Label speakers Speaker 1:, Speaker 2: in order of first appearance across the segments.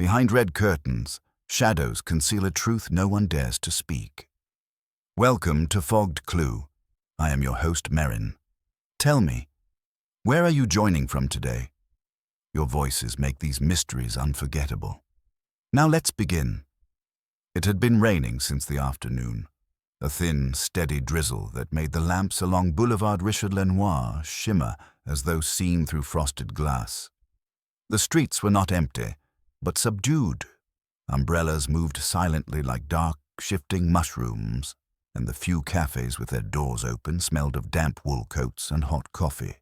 Speaker 1: Behind red curtains, shadows conceal a truth no one dares to speak. Welcome to Fogged Clue. I am your host, Merrin. Tell me, where are you joining from today? Your voices make these mysteries unforgettable. Now let's begin. It had been raining since the afternoon, a thin, steady drizzle that made the lamps along Boulevard Richard-Lenoir shimmer as though seen through frosted glass. The streets were not empty, but subdued. Umbrellas moved silently like dark, shifting mushrooms, and the few cafes with their doors open smelled of damp wool coats and hot coffee.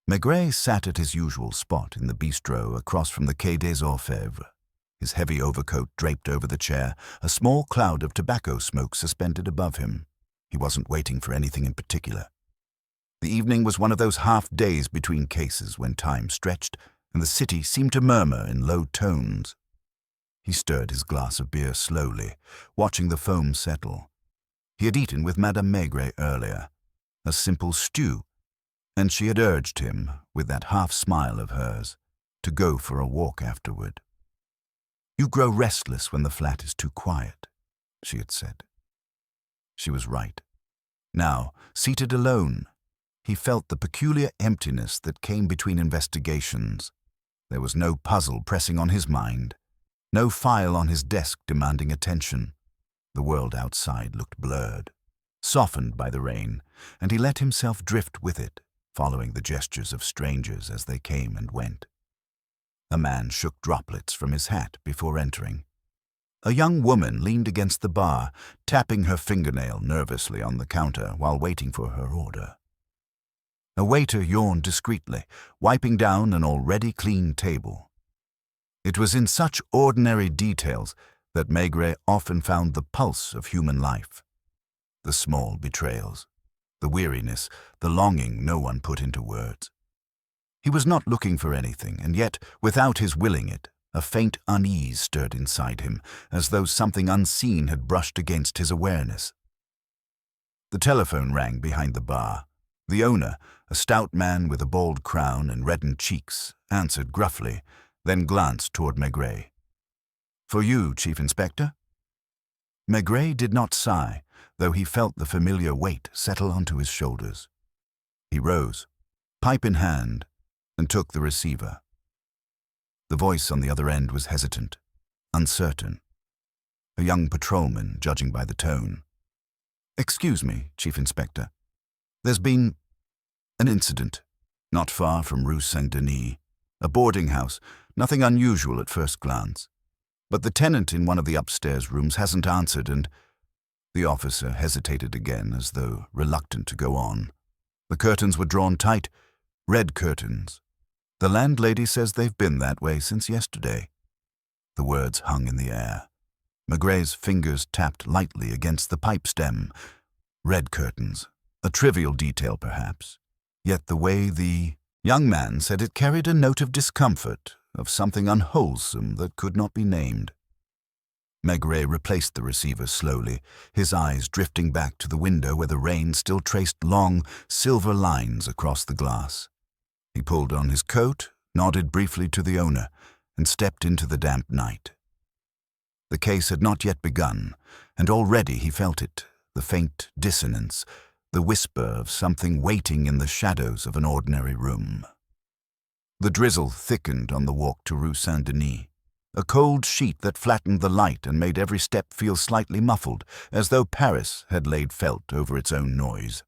Speaker 1: Maigret sat at his usual spot in the bistro across from the Quai des Orfèvres, his heavy overcoat draped over the chair, a small cloud of tobacco smoke suspended above him. He wasn't waiting for anything in particular. The evening was one of those half days between cases when time stretched and the city seemed to murmur in low tones. He stirred his glass of beer slowly, watching the foam settle. He had eaten with Madame Maigret earlier, a simple stew, and she had urged him, with that half-smile of hers, to go for a walk afterward. "You grow restless when the flat is too quiet," she had said. She was right. Now, seated alone, he felt the peculiar emptiness that came between investigations. There was no puzzle pressing on his mind, no file on his desk demanding attention. The world outside looked blurred, softened by the rain, and he let himself drift with it, following the gestures of strangers as they came and went. A man shook droplets from his hat before entering. A young woman leaned against the bar, tapping her fingernail nervously on the counter while waiting for her order. A waiter yawned discreetly, wiping down an already clean table. It was in such ordinary details that Maigret often found the pulse of human life. The small betrayals, the weariness, the longing no one put into words. He was not looking for anything, and yet, without his willing it, a faint unease stirred inside him, as though something unseen had brushed against his awareness. The telephone rang behind the bar. The owner, a stout man with a bald crown and reddened cheeks, answered gruffly, then glanced toward Maigret. "For you, Chief Inspector?" Maigret did not sigh, though he felt the familiar weight settle onto his shoulders. He rose, pipe in hand, and took the receiver. The voice on the other end was hesitant, uncertain. A young patrolman, judging by the tone. "Excuse me, Chief Inspector. There's been an incident, not far from Rue Saint-Denis, a boarding house, nothing unusual at first glance. But the tenant in one of the upstairs rooms hasn't answered and—" The officer hesitated again, as though reluctant to go on. The curtains were drawn tight, red curtains. The landlady says they've been that way since yesterday. The words hung in the air. Maigret's fingers tapped lightly against the pipe stem. Red curtains, a trivial detail perhaps. Yet the way the young man said it carried a note of discomfort, of something unwholesome that could not be named. Maigret replaced the receiver slowly, his eyes drifting back to the window where the rain still traced long, silver lines across the glass. He pulled on his coat, nodded briefly to the owner, and stepped into the damp night. The case had not yet begun, and already he felt it, the faint dissonance, the whisper of something waiting in the shadows of an ordinary room. The drizzle thickened on the walk to Rue Saint-Denis, a cold sheet that flattened the light and made every step feel slightly muffled, as though Paris had laid felt over its own noise.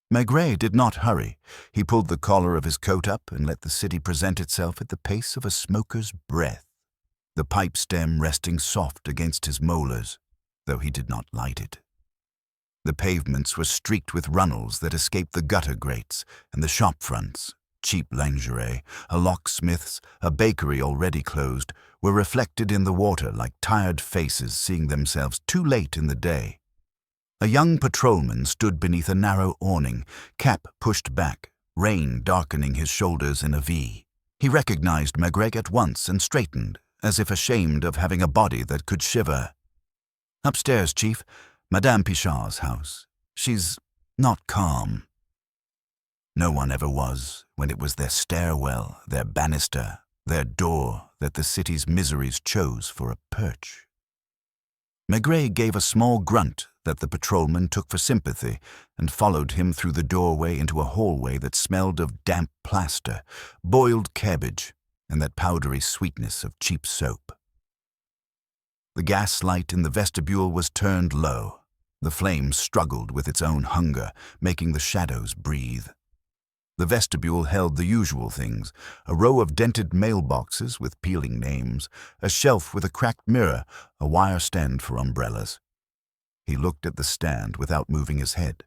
Speaker 1: Maigret did not hurry. He pulled the collar of his coat up and let the city present itself at the pace of a smoker's breath, the pipe stem resting soft against his molars, though he did not light it. The pavements were streaked with runnels that escaped the gutter grates, and the shop fronts, cheap lingerie, a locksmith's, a bakery already closed, were reflected in the water like tired faces seeing themselves too late in the day. A young patrolman stood beneath a narrow awning, cap pushed back, rain darkening his shoulders in a V. He recognized Maigret at once and straightened, as if ashamed of having a body that could shiver. "Upstairs, Chief. Madame Pichard's house. She's not calm." No one ever was, when it was their stairwell, their banister, their door that the city's miseries chose for a perch. Maigret gave a small grunt that the patrolman took for sympathy and followed him through the doorway into a hallway that smelled of damp plaster, boiled cabbage, and that powdery sweetness of cheap soap. The gas light in the vestibule was turned low. The flame struggled with its own hunger, making the shadows breathe. The vestibule held the usual things: a row of dented mailboxes with peeling names, a shelf with a cracked mirror, a wire stand for umbrellas. He looked at the stand without moving his head.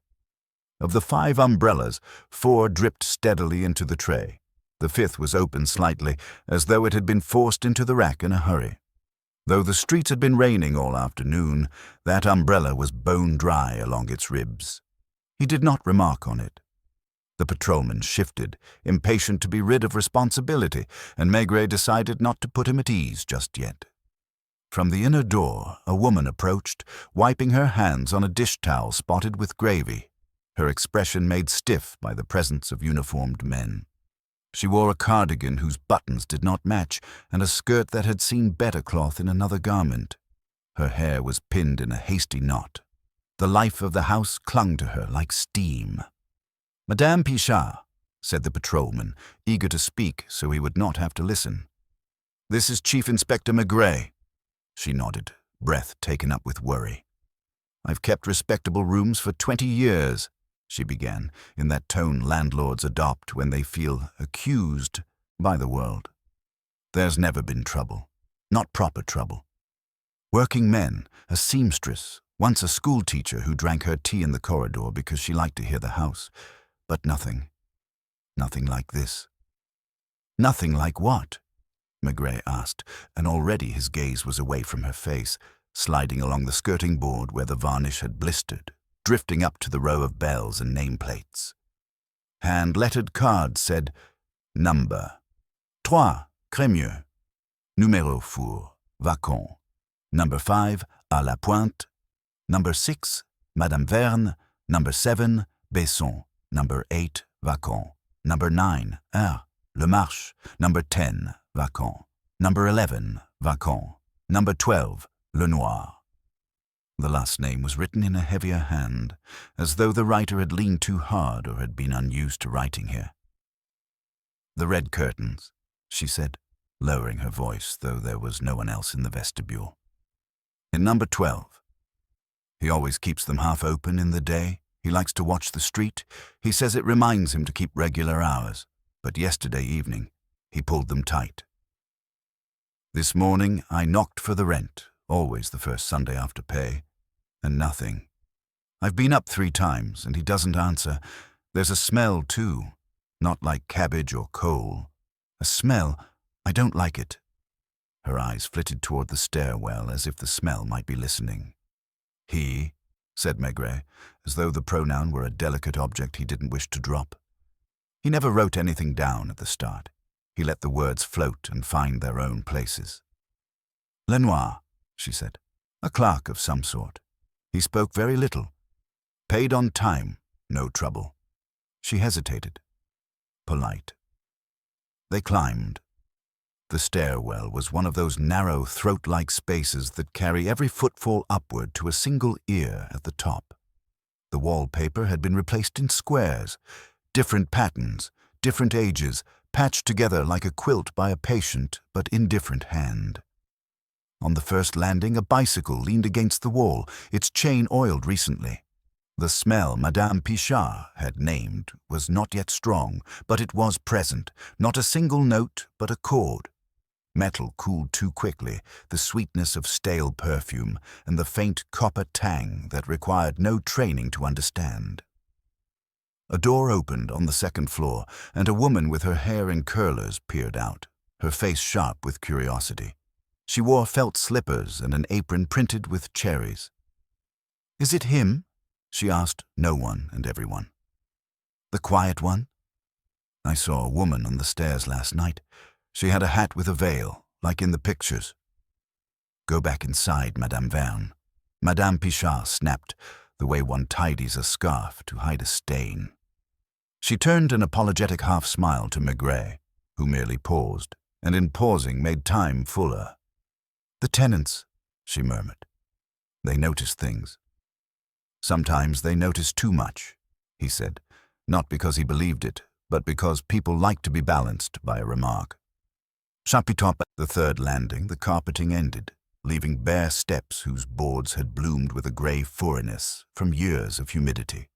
Speaker 1: Of the 5 umbrellas, 4 dripped steadily into the tray. The 5th was open slightly, as though it had been forced into the rack in a hurry. Though the streets had been raining all afternoon, that umbrella was bone dry along its ribs. He did not remark on it. The patrolman shifted, impatient to be rid of responsibility, and Maigret decided not to put him at ease just yet. From the inner door, a woman approached, wiping her hands on a dish towel spotted with gravy, her expression made stiff by the presence of uniformed men. She wore a cardigan whose buttons did not match and a skirt that had seen better cloth in another garment. Her hair was pinned in a hasty knot. The life of the house clung to her like steam. "Madame Pichard," said the patrolman, eager to speak so he would not have to listen. "This is Chief Inspector Maigret." She nodded, breath taken up with worry. "I've kept respectable rooms for 20 years, she began, in that tone landlords adopt when they feel accused by the world. "There's never been trouble. Not proper trouble. Working men, a seamstress, once a school teacher who drank her tea in the corridor because she liked to hear the house. But nothing like this." "Nothing like what?" Maigret asked, and already his gaze was away from her face, sliding along the skirting board where the varnish had blistered, drifting up to the row of bells and nameplates. Hand-lettered cards said, "Number 3, Crémieux. Numéro 4, vacant. Number 5, à la Pointe. Number 6, Madame Verne. Number 7, Besson. Number 8, vacant. Number 9, Le Marche. Number 10, vacant. Number 11, vacant. Number 12, Le Noir." The last name was written in a heavier hand, as though the writer had leaned too hard or had been unused to writing here. "The red curtains," she said, lowering her voice, though there was no one else in the vestibule. "In number 12. He always keeps them half open in the day. He likes to watch the street. He says it reminds him to keep regular hours, but yesterday evening he pulled them tight. This morning I knocked for the rent, always the first Sunday after pay, and nothing. I've been up 3 times, and he doesn't answer. There's a smell, too, not like cabbage or coal. A smell, I don't like it." Her eyes flitted toward the stairwell as if the smell might be listening. "He," said Maigret, as though the pronoun were a delicate object he didn't wish to drop. He never wrote anything down at the start. He let the words float and find their own places. "Le Noir," she said. "A clerk of some sort. He spoke very little. Paid on time, no trouble." She hesitated. Polite. They climbed. The stairwell was one of those narrow, throat-like spaces that carry every footfall upward to a single ear at the top. The wallpaper had been replaced in squares, different patterns, different ages, patched together like a quilt by a patient but indifferent hand. On the first landing, a bicycle leaned against the wall, its chain oiled recently. The smell Madame Pichard had named was not yet strong, but it was present, not a single note but a chord. Metal cooled too quickly, the sweetness of stale perfume, and the faint copper tang that required no training to understand. A door opened on the second floor, and a woman with her hair in curlers peered out, her face sharp with curiosity. She wore felt slippers and an apron printed with cherries. "Is it him?" she asked no one and everyone. "The quiet one?" "I saw a woman on the stairs last night. She had a hat with a veil, like in the pictures." "Go back inside, Madame Verne." Madame Pichard snapped, the way one tidies a scarf to hide a stain. She turned an apologetic half-smile to Maigret, who merely paused, and in pausing made time fuller. "The tenants," she murmured. "They notice things." "Sometimes they notice too much," he said, not because he believed it, but because people like to be balanced by a remark. Chapitre at the third landing, the carpeting ended, leaving bare steps whose boards had bloomed with a grey furriness from years of humidity.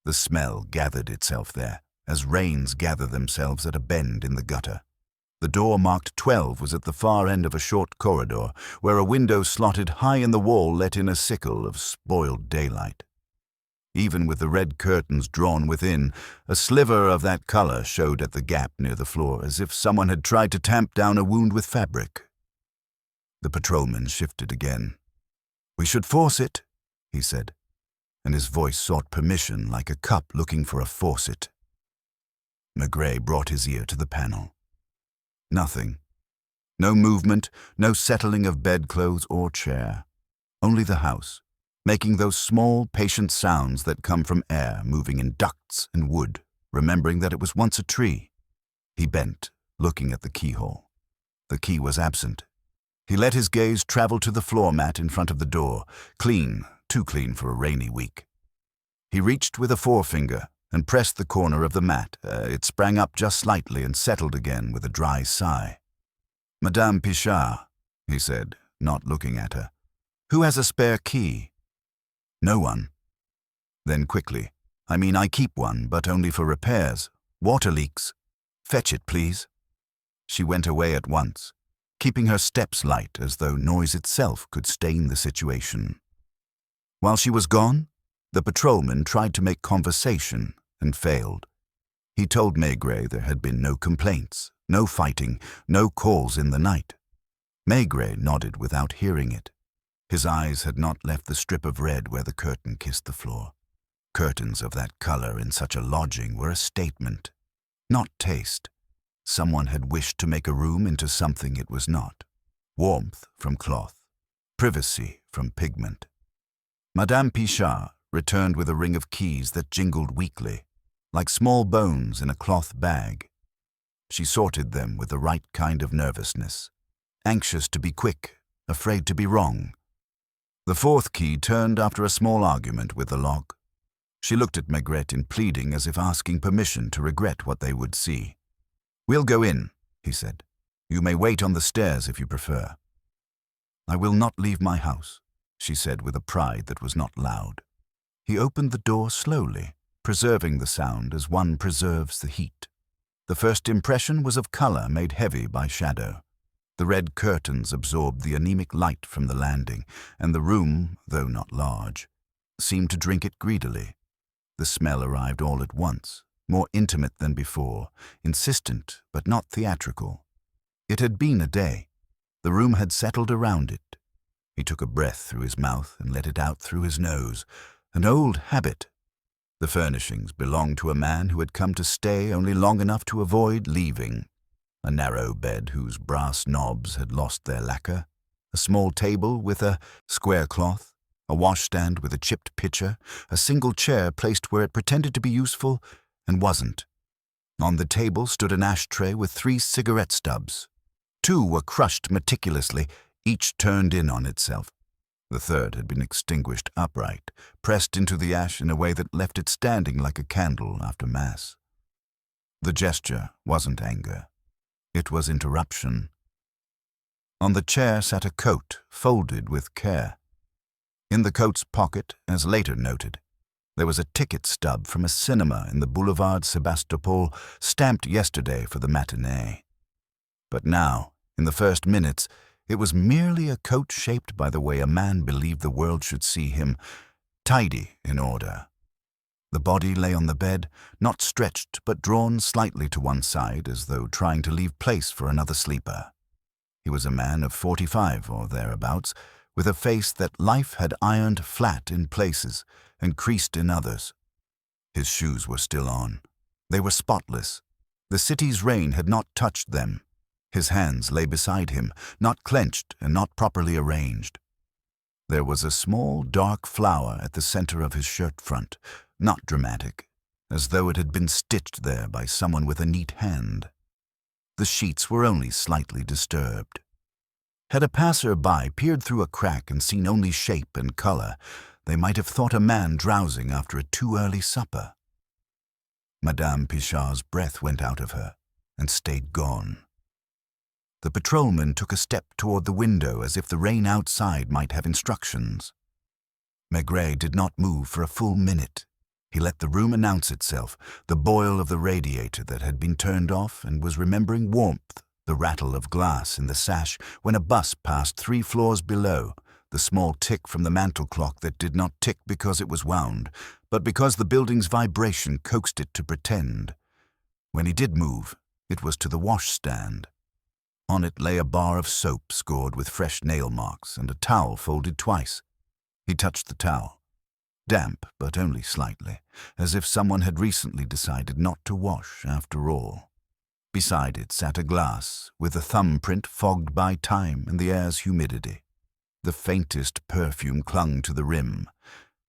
Speaker 1: The smell gathered itself there, as rains gather themselves at a bend in the gutter. The door marked 12 was at the far end of a short corridor, where a window slotted high in the wall let in a sickle of spoiled daylight. Even with the red curtains drawn within, a sliver of that color showed at the gap near the floor, as if someone had tried to tamp down a wound with fabric. The patrolman shifted again. "We should force it," he said, and his voice sought permission like a cup looking for a faucet. Maigret brought his ear to the panel. Nothing. No movement, no settling of bedclothes or chair. Only the house, making those small, patient sounds that come from air moving in ducts and wood, remembering that it was once a tree. He bent, looking at the keyhole. The key was absent. He let his gaze travel to the floor mat in front of the door, clean, too clean for a rainy week. He reached with a forefinger and pressed the corner of the mat. It sprang up just slightly and settled again with a dry sigh. "Madame Pichard," he said, not looking at her. "Who has a spare key?" "No one." Then quickly, I keep one, but only for repairs. Water leaks. Fetch it, please." She went away at once, keeping her steps light as though noise itself could stain the situation. While she was gone, the patrolman tried to make conversation and failed. He told Maigret there had been no complaints, no fighting, no calls in the night. Maigret nodded without hearing it. His eyes had not left the strip of red where the curtain kissed the floor. Curtains of that color in such a lodging were a statement, not taste. Someone had wished to make a room into something it was not. Warmth from cloth, privacy from pigment. Madame Pichard returned with a ring of keys that jingled weakly, like small bones in a cloth bag. She sorted them with the right kind of nervousness, anxious to be quick, afraid to be wrong. The fourth key turned after a small argument with the lock. She looked at Maigret in pleading, as if asking permission to regret what they would see. "We'll go in," he said. "You may wait on the stairs if you prefer." "I will not leave my house," she said with a pride that was not loud. He opened the door slowly, preserving the sound as one preserves the heat. The first impression was of color made heavy by shadow. The red curtains absorbed the anemic light from the landing, and the room, though not large, seemed to drink it greedily. The smell arrived all at once, more intimate than before, insistent but not theatrical. It had been a day. The room had settled around it. He took a breath through his mouth and let it out through his nose. An old habit. The furnishings belonged to a man who had come to stay only long enough to avoid leaving. A narrow bed whose brass knobs had lost their lacquer, a small table with a square cloth, a washstand with a chipped pitcher, a single chair placed where it pretended to be useful and wasn't. On the table stood an ashtray with 3 cigarette stubs. 2 were crushed meticulously, each turned in on itself. The third had been extinguished upright, pressed into the ash in a way that left it standing like a candle after Mass. The gesture wasn't anger. It was interruption. On the chair sat a coat, folded with care. In the coat's pocket, as later noted, there was a ticket stub from a cinema in the Boulevard Sebastopol, stamped yesterday for the matinee. But now, in the first minutes, it was merely a coat shaped by the way a man believed the world should see him, tidy in order. The body lay on the bed, not stretched but drawn slightly to one side as though trying to leave place for another sleeper. He was a man of 45 or thereabouts, with a face that life had ironed flat in places and creased in others. His shoes were still on. They were spotless. The city's rain had not touched them. His hands lay beside him, not clenched and not properly arranged. There was a small, dark flower at the center of his shirt front, not dramatic, as though it had been stitched there by someone with a neat hand. The sheets were only slightly disturbed. Had a passer-by peered through a crack and seen only shape and color, they might have thought a man drowsing after a too-early supper. Madame Pichard's breath went out of her and stayed gone. The patrolman took a step toward the window as if the rain outside might have instructions. Maigret did not move for a full minute. He let the room announce itself, the boil of the radiator that had been turned off, and was remembering warmth, the rattle of glass in the sash when a bus passed 3 floors below, the small tick from the mantel clock that did not tick because it was wound, but because the building's vibration coaxed it to pretend. When he did move, it was to the washstand. On it lay a bar of soap scored with fresh nail marks and a towel folded twice. He touched the towel. Damp, but only slightly, as if someone had recently decided not to wash after all. Beside it sat a glass, with a thumbprint fogged by time and the air's humidity. The faintest perfume clung to the rim,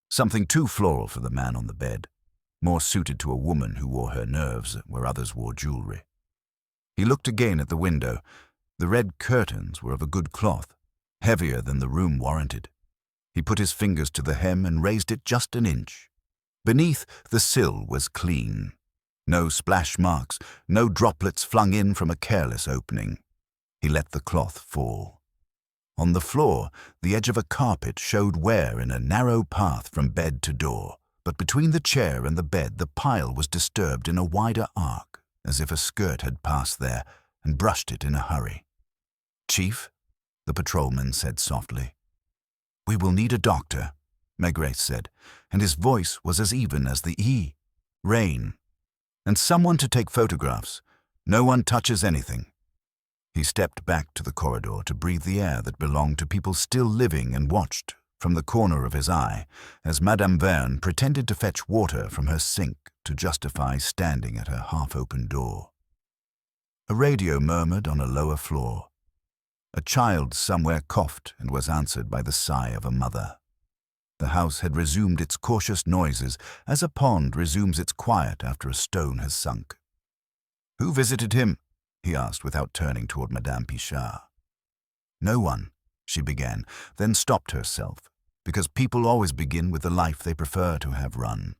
Speaker 1: something too floral for the man on the bed, more suited to a woman who wore her nerves where others wore jewelry. He looked again at the window. The red curtains were of a good cloth, heavier than the room warranted. He put his fingers to the hem and raised it just an inch. Beneath, the sill was clean. No splash marks, no droplets flung in from a careless opening. He let the cloth fall. On the floor, the edge of a carpet showed wear in a narrow path from bed to door, but between the chair and the bed the pile was disturbed in a wider arc, as if a skirt had passed there and brushed it in a hurry. "Chief," the patrolman said softly. "We will need a doctor," Maigret said, and his voice was as even as the E. "Rain. And someone to take photographs. No one touches anything." He stepped back to the corridor to breathe the air that belonged to people still living and watched, from the corner of his eye, as Madame Verne pretended to fetch water from her sink to justify standing at her half-open door. A radio murmured on a lower floor. A child somewhere coughed and was answered by the sigh of a mother. The house had resumed its cautious noises as a pond resumes its quiet after a stone has sunk. "Who visited him?" he asked without turning toward Madame Pichard. "No one," she began, then stopped herself, because people always begin with the life they prefer to have run.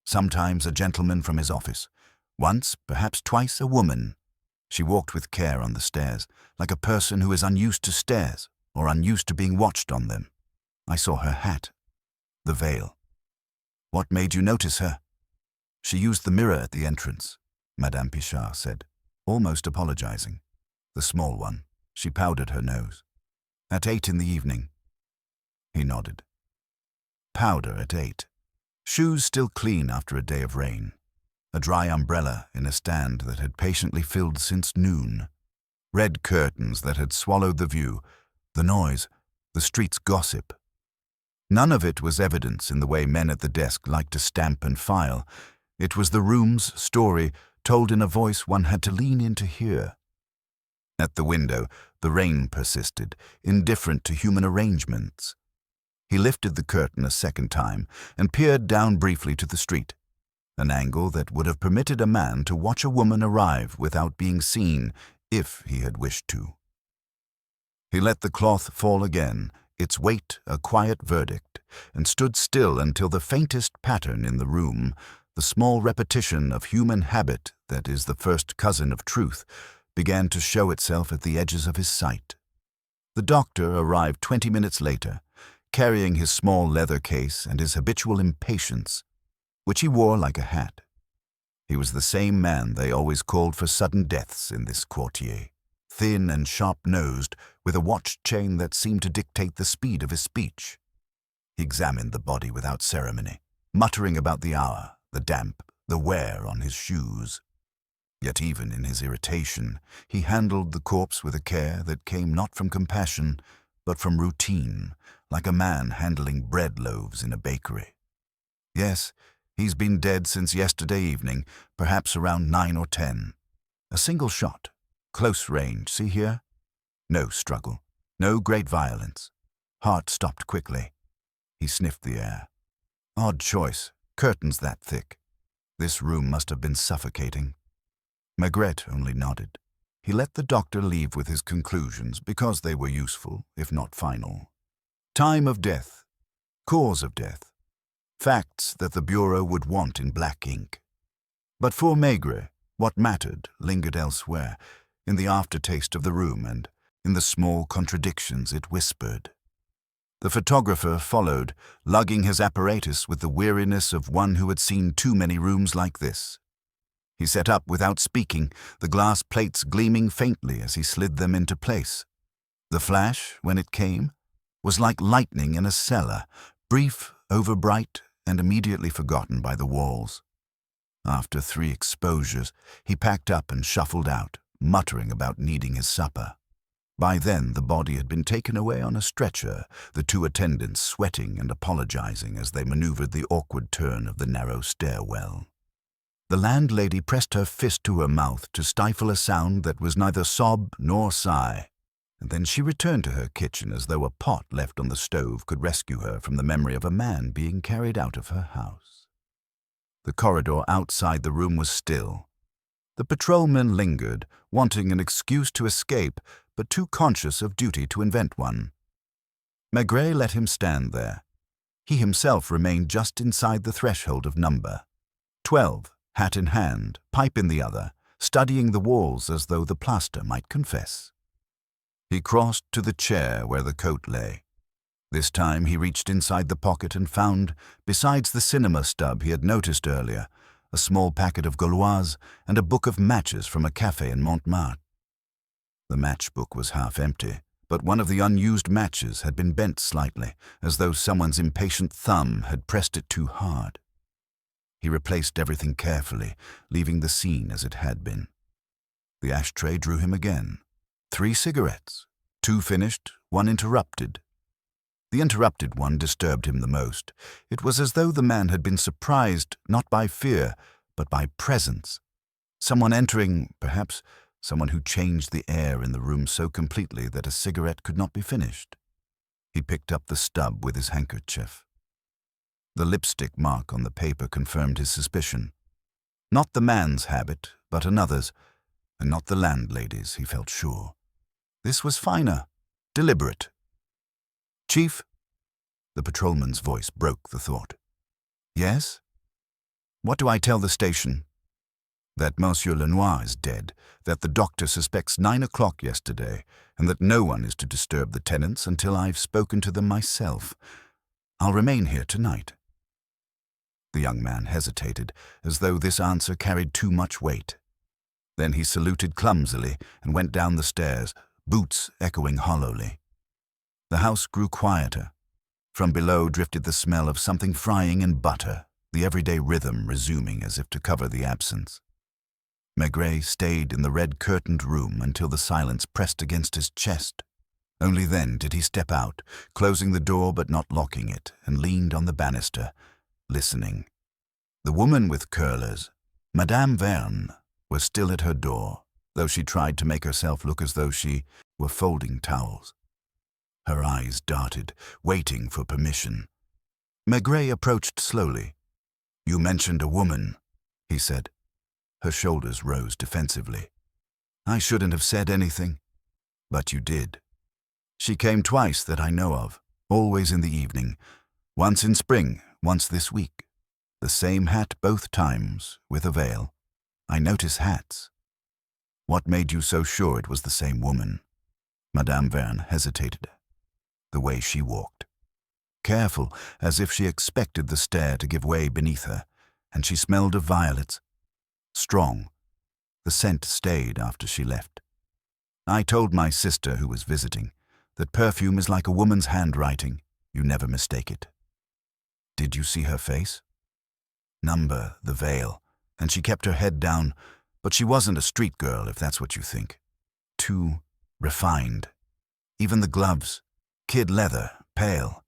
Speaker 1: Sometimes a gentleman from his office, once, perhaps twice, a woman. She walked with care on the stairs, like a person who is unused to stairs or unused to being watched on them. I saw her hat, the veil. "What made you notice her?" "She used the mirror at the entrance," Madame Pichard said, almost apologizing. "The small one. She powdered her nose. At 8 in the evening." He nodded. Powder at 8. Shoes still clean after a day of rain. A dry umbrella in a stand that had patiently filled since noon. Red curtains that had swallowed the view, the noise, the street's gossip. None of it was evidence in the way men at the desk liked to stamp and file. It was the room's story told in a voice one had to lean in to hear. At the window, the rain persisted, indifferent to human arrangements. He lifted the curtain a second time and peered down briefly to the street, an angle that would have permitted a man to watch a woman arrive without being seen if he had wished to. He let the cloth fall again, its weight a quiet verdict, and stood still until the faintest pattern in the room, the small repetition of human habit that is the first cousin of truth, began to show itself at the edges of his sight. The doctor arrived 20 minutes later, carrying his small leather case and his habitual impatience, which he wore like a hat. He was the same man they always called for sudden deaths in this quartier, thin and sharp-nosed, with a watch chain that seemed to dictate the speed of his speech. He examined the body without ceremony, muttering about the hour, the damp, the wear on his shoes. Yet even in his irritation, he handled the corpse with a care that came not from compassion, but from routine, like a man handling bread loaves in a bakery. "Yes, he's been dead since yesterday evening, perhaps around 9 or 10. A single shot, close range, see here? No struggle, no great violence. Heart stopped quickly." He sniffed the air. "Odd choice, curtains that thick. This room must have been suffocating." Maigret only nodded. he let the doctor leave with his conclusions because they were useful, if not final. Time of death, cause of death, facts that the Bureau would want in black ink. But for Maigret, what mattered lingered elsewhere, in the aftertaste of the room and in the small contradictions it whispered. The photographer followed, lugging his apparatus with the weariness of one who had seen too many rooms like this. He set up without speaking, the glass plates gleaming faintly as he slid them into place. The flash, when it came, was like lightning in a cellar, brief, overbright, and immediately forgotten by the walls. After 3 exposures, he packed up and shuffled out, muttering about needing his supper. By then, the body had been taken away on a stretcher, the 2 attendants sweating and apologizing as they maneuvered the awkward turn of the narrow stairwell. The landlady pressed her fist to her mouth to stifle a sound that was neither sob nor sigh, and then she returned to her kitchen as though a pot left on the stove could rescue her from the memory of a man being carried out of her house. The corridor outside the room was still. The patrolman lingered, wanting an excuse to escape, but too conscious of duty to invent one. Maigret let him stand there. He himself remained just inside the threshold of number 12, hat in hand, pipe in the other, studying the walls as though the plaster might confess. He crossed to the chair where the coat lay. This time he reached inside the pocket and found, besides the cinema stub he had noticed earlier, a small packet of Gauloise and a book of matches from a café in Montmartre. The matchbook was half empty, but one of the unused matches had been bent slightly, as though someone's impatient thumb had pressed it too hard. He replaced everything carefully, leaving the scene as it had been. The ashtray drew him again. 3 cigarettes, 2 finished, 1 interrupted. The interrupted one disturbed him the most. It was as though the man had been surprised not by fear, but by presence. Someone entering, perhaps someone who changed the air in the room so completely that a cigarette could not be finished. He picked up the stub with his handkerchief. The lipstick mark on the paper confirmed his suspicion. Not the man's habit, but another's, and not the landlady's, he felt sure. This was finer, deliberate. "Chief?" The patrolman's voice broke the thought. "Yes? What do I tell the station?" "That Monsieur Lenoir is dead, that the doctor suspects 9 o'clock yesterday, and that no one is to disturb the tenants until I've spoken to them myself. I'll remain here tonight." The young man hesitated, as though this answer carried too much weight. Then he saluted clumsily and went down the stairs, boots echoing hollowly. The house grew quieter. From below drifted the smell of something frying in butter, the everyday rhythm resuming as if to cover the absence. Maigret stayed in the red-curtained room until the silence pressed against his chest. Only then did he step out, closing the door but not locking it, and leaned on the banister, listening. The woman with curlers, Madame Verne, was still at her door, though she tried to make herself look as though she were folding towels. Her eyes darted, waiting for permission. Maigret approached slowly. "You mentioned a woman," he said. Her shoulders rose defensively. "I shouldn't have said anything." "But you did." "She came twice that I know of, always in the evening. Once in spring, once this week. The same hat both times, with a veil. I notice hats." "What made you so sure it was the same woman?" Madame Verne hesitated. The way she walked. Careful, as if she expected the stair to give way beneath her, and she smelled of violets. Strong. The scent stayed after she left. "I told my sister, who was visiting, that perfume is like a woman's handwriting. You never mistake it." "Did you see her face?" "The veil, and she kept her head down, but she wasn't a street girl, if that's what you think. Too refined. Even the gloves. Kid leather, pale."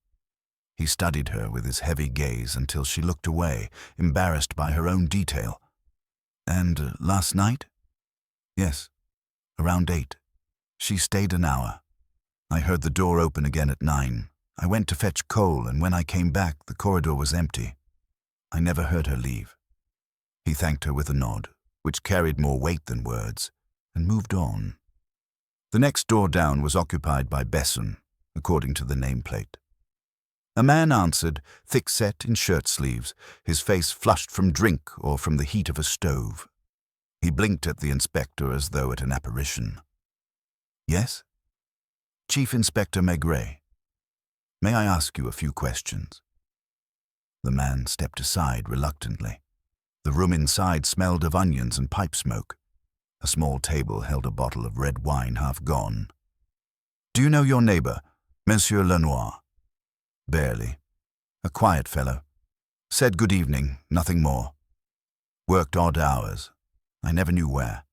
Speaker 1: He studied her with his heavy gaze until she looked away, embarrassed by her own detail. "And last night?" "Yes, around 8. She stayed an hour. I heard the door open again at 9. I went to fetch coal, and when I came back, the corridor was empty. I never heard her leave." He thanked her with a nod, which carried more weight than words. and moved on. The next door down was occupied by Besson, according to the nameplate. A man answered, thick-set in shirt sleeves, his face flushed from drink or from the heat of a stove. He blinked at the inspector as though at an apparition. "Yes?" "Chief Inspector Maigret. May I ask you a few questions?" The man stepped aside reluctantly. The room inside smelled of onions and pipe smoke. A small table held a bottle of red wine half gone. "Do you know your neighbor, Monsieur Lenoir?" "Barely. A quiet fellow. Said good evening, nothing more. Worked odd hours. I never knew where."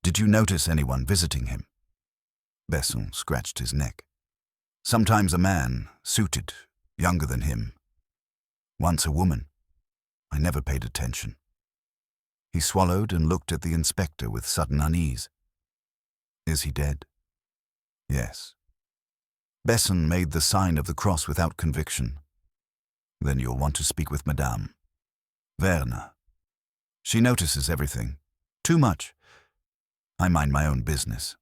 Speaker 1: "Did you notice anyone visiting him?" Besson scratched his neck. "Sometimes a man, suited, younger than him. Once a woman. I never paid attention." He swallowed and looked at the inspector with sudden unease. "Is he dead?" "Yes." Besson made the sign of the cross without conviction. "Then you'll want to speak with Madame Werner. She notices everything. Too much. I mind my own business."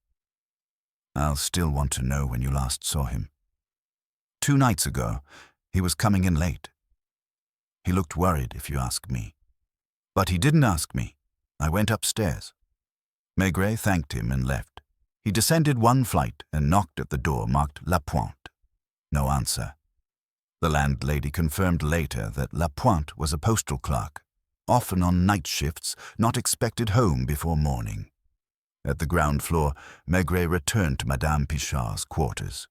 Speaker 1: "I'll still want to know when you last saw him." 2 nights ago. He was coming in late. He looked worried, if you ask me. But he didn't ask me. I went upstairs." Maigret thanked him and left. He descended 1 flight and knocked at the door marked La Pointe. No answer. The landlady confirmed later that La Pointe was a postal clerk, often on night shifts, not expected home before morning. At the ground floor, Maigret returned to Madame Pichard's quarters.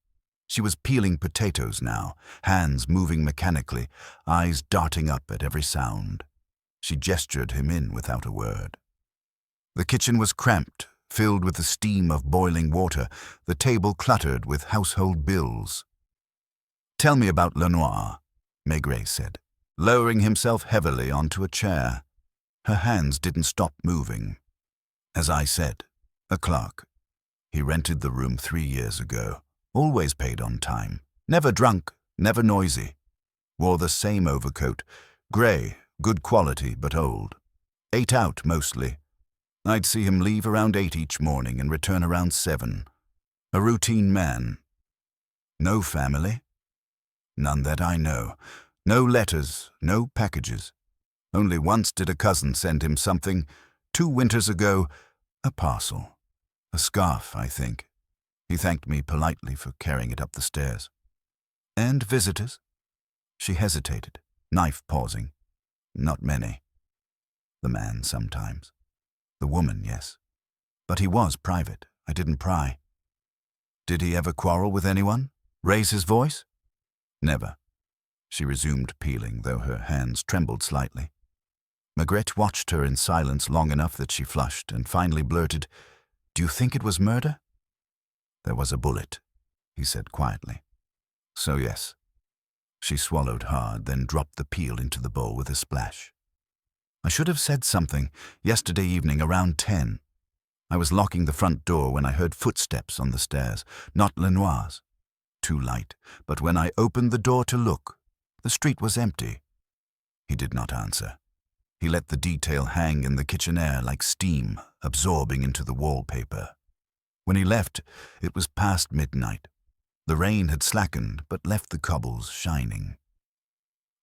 Speaker 1: She was peeling potatoes now, hands moving mechanically, eyes darting up at every sound. She gestured him in without a word. The kitchen was cramped, filled with the steam of boiling water, the table cluttered with household bills. "Tell me about Lenoir," Maigret said, lowering himself heavily onto a chair. Her hands didn't stop moving. "As I said, a clerk. He rented the room 3 years ago. Always paid on time. Never drunk, never noisy. Wore the same overcoat. Grey, good quality, but old. Ate out mostly. I'd see him leave around 8 each morning and return around 7. A routine man. No family? None that I know. No letters, no packages. Only once did a cousin send him something. 2 winters ago, a parcel. A scarf, I think. He thanked me politely for carrying it up the stairs." "And visitors?" She hesitated, knife pausing. "Not many. The man sometimes. The woman, yes. But he was private. I didn't pry." "Did he ever quarrel with anyone? Raise his voice?" "Never." She resumed peeling, though her hands trembled slightly. Maigret watched her in silence long enough that she flushed and finally blurted, "Do you think it was murder?" "There was a bullet," he said quietly. "So yes." She swallowed hard, then dropped the peel into the bowl with a splash. "I should have said something yesterday evening around 10. I was locking the front door when I heard footsteps on the stairs, not Lenoir's. Too light, but when I opened the door to look, the street was empty." He did not answer. He let the detail hang in the kitchen air like steam, absorbing into the wallpaper. When he left, it was past midnight. The rain had slackened, but left the cobbles shining.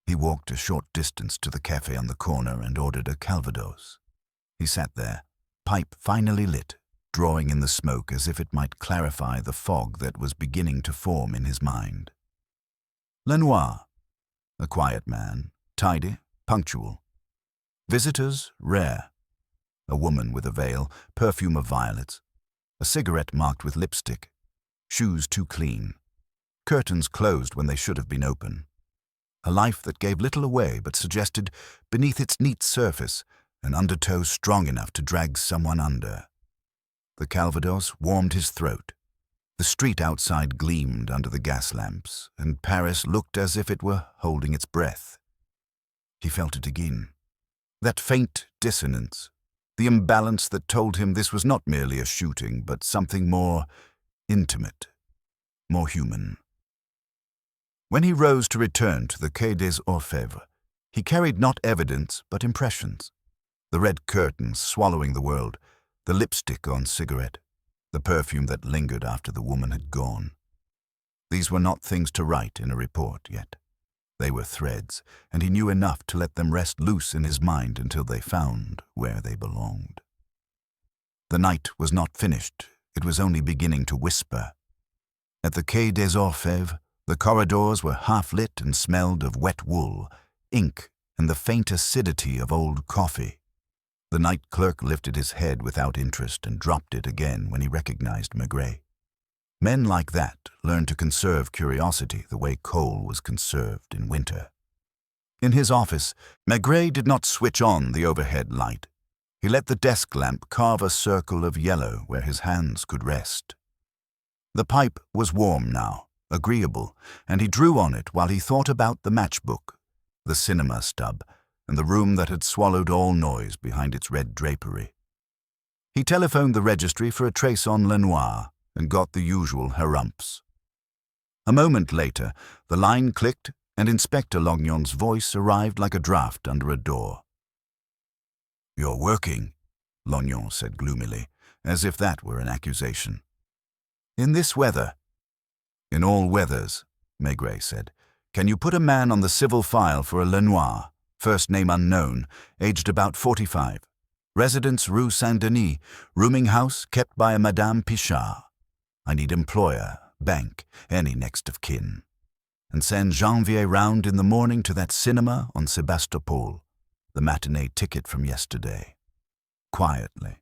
Speaker 1: He walked a short distance to the cafe on the corner and ordered a calvados. He sat there, pipe finally lit, drawing in the smoke as if it might clarify the fog that was beginning to form in his mind. Lenoir, a quiet man, tidy, punctual. Visitors, rare. A woman with a veil, perfume of violets. A cigarette marked with lipstick. Shoes too clean. Curtains closed when they should have been open. A life that gave little away but suggested, beneath its neat surface, an undertow strong enough to drag someone under. The calvados warmed his throat. The street outside gleamed under the gas lamps, and Paris looked as if it were holding its breath. He felt it again. That faint dissonance, the imbalance that told him this was not merely a shooting, but something more intimate, more human. When he rose to return to the Quai des Orfèvres, he carried not evidence but impressions. The red curtains swallowing the world, the lipstick on cigarette, the perfume that lingered after the woman had gone. These were not things to write in a report yet. They were threads, and he knew enough to let them rest loose in his mind until they found where they belonged. The night was not finished. It was only beginning to whisper. At the Quai des Orfèvres, the corridors were half-lit and smelled of wet wool, ink, and the faint acidity of old coffee. The night clerk lifted his head without interest and dropped it again when he recognized Maigret. Men like that learned to conserve curiosity the way coal was conserved in winter. In his office, Maigret did not switch on the overhead light. He let the desk lamp carve a circle of yellow where his hands could rest. The pipe was warm now, agreeable, and he drew on it while he thought about the matchbook, the cinema stub, and the room that had swallowed all noise behind its red drapery. He telephoned the registry for a trace on Lenoir and got the usual harumphs. A moment later, the line clicked and Inspector Lognon's voice arrived like a draft under a door. "You're working," Lognon said gloomily, as if that were an accusation. "In this weather?" "In all weathers," Maigret said. "Can you put a man on the civil file for a Lenoir, first name unknown, aged about 45, residence Rue Saint-Denis, rooming house kept by a Madame Pichard. I need employer, bank, any next of kin. And send Janvier round in the morning to that cinema on Sebastopol, the matinee ticket from yesterday. Quietly."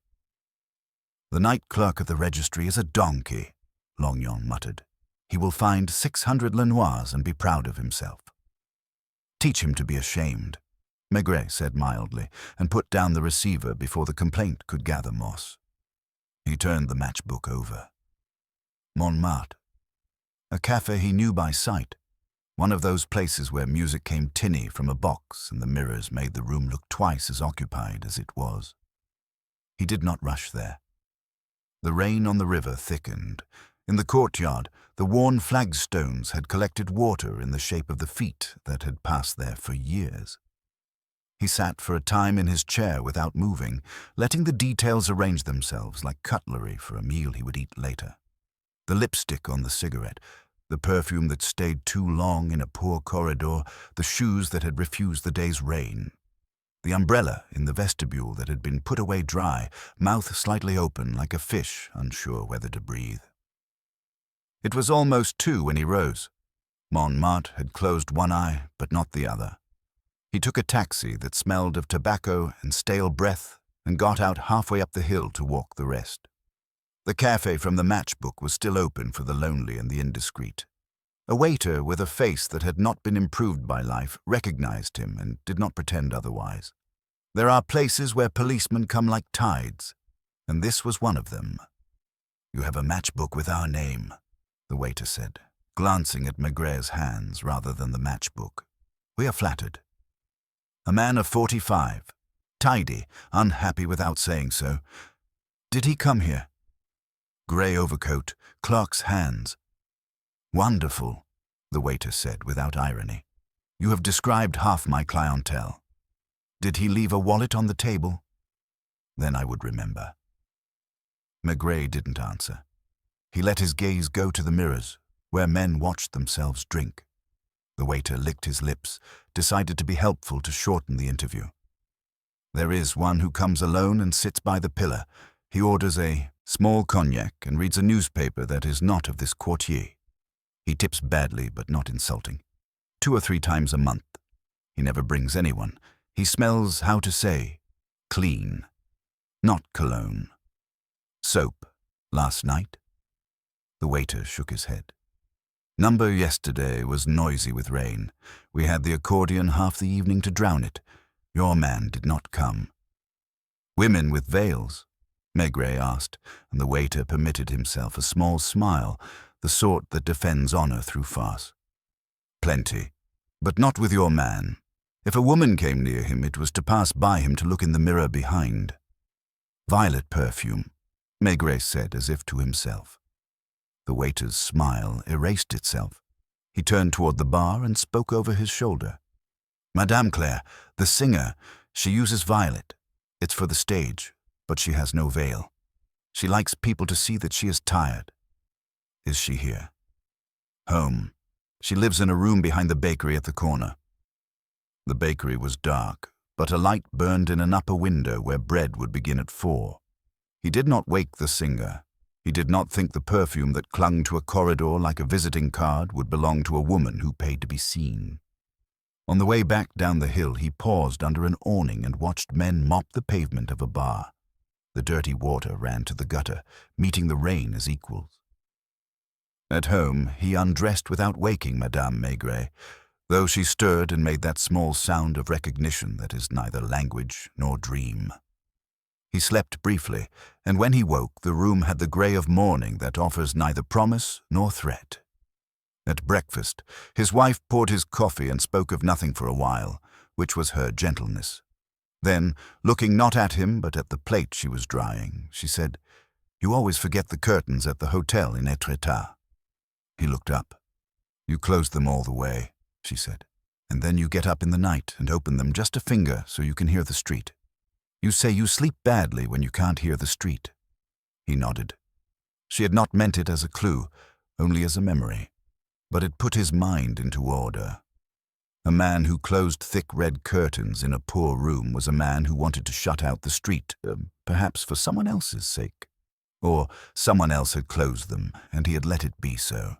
Speaker 1: "The night clerk at the registry is a donkey," Lognon muttered. "He will find 600 Lenoirs and be proud of himself." "Teach him to be ashamed," Maigret said mildly, and put down the receiver before the complaint could gather moss. He turned the matchbook over. Montmartre. A café he knew by sight, one of those places where music came tinny from a box and the mirrors made the room look twice as occupied as it was. He did not rush there. The rain on the river thickened. In the courtyard, the worn flagstones had collected water in the shape of the feet that had passed there for years. He sat for a time in his chair without moving, letting the details arrange themselves like cutlery for a meal he would eat later. The lipstick on the cigarette, the perfume that stayed too long in a poor corridor, the shoes that had refused the day's rain. The umbrella in the vestibule that had been put away dry, mouth slightly open like a fish unsure whether to breathe. It was almost 2 when he rose. Montmartre had closed one eye, but not the other. He took a taxi that smelled of tobacco and stale breath and got out halfway up the hill to walk the rest. The café from the matchbook was still open for the lonely and the indiscreet. A waiter with a face that had not been improved by life recognized him and did not pretend otherwise. There are places where policemen come like tides, and this was one of them. "You have a matchbook with our name," the waiter said, glancing at Maigret's hands rather than the matchbook. "We are flattered." A man of 45, tidy, unhappy without saying so. "Did he come here?" Grey overcoat, clerk's hands. "Wonderful," the waiter said without irony. "You have described half my clientele. Did he leave a wallet on the table? Then I would remember." Maigret didn't answer. He let his gaze go to the mirrors, where men watched themselves drink. The waiter licked his lips, decided to be helpful to shorten the interview. "There is one who comes alone and sits by the pillar. He orders a small cognac and reads a newspaper that is not of this quartier. He tips badly but not insulting. 2 or 3 times a month. He never brings anyone. He smells, how to say, clean. Not cologne. Soap. Last night?" The waiter shook his head. "Number yesterday was noisy with rain. We had the accordion half the evening to drown it. Your man did not come." "Women with veils?" Maigret asked, and the waiter permitted himself a small smile, the sort that defends honor through farce. "Plenty, but not with your man. If a woman came near him, it was to pass by him to look in the mirror behind." "Violet perfume," Maigret said as if to himself. The waiter's smile erased itself. He turned toward the bar and spoke over his shoulder. "Madame Claire, the singer, she uses violet. It's for the stage, but she has no veil." She likes people to see that she is tired. Is she here? Home. She lives in a room behind the bakery at the corner. The bakery was dark, but a light burned in an upper window where bread would begin at 4. He did not wake the singer. He did not think the perfume that clung to a corridor like a visiting card would belong to a woman who paid to be seen. On the way back down the hill, he paused under an awning and watched men mop the pavement of a bar. The dirty water ran to the gutter, meeting the rain as equals. At home, he undressed without waking Madame Maigret, though she stirred and made that small sound of recognition that is neither language nor dream. He slept briefly, and when he woke, the room had the grey of morning that offers neither promise nor threat. At breakfast, his wife poured his coffee and spoke of nothing for a while, which was her gentleness. Then, looking not at him but at the plate she was drying, she said, "You always forget the curtains at the hotel in Étretat." He looked up. "You close them all the way," she said, "and then you get up in the night and open them just a finger so you can hear the street. You say you sleep badly when you can't hear the street." He nodded. She had not meant it as a clue, only as a memory, but it put his mind into order. A man who closed thick red curtains in a poor room was a man who wanted to shut out the street, perhaps for someone else's sake. Or someone else had closed them, and he had let it be so.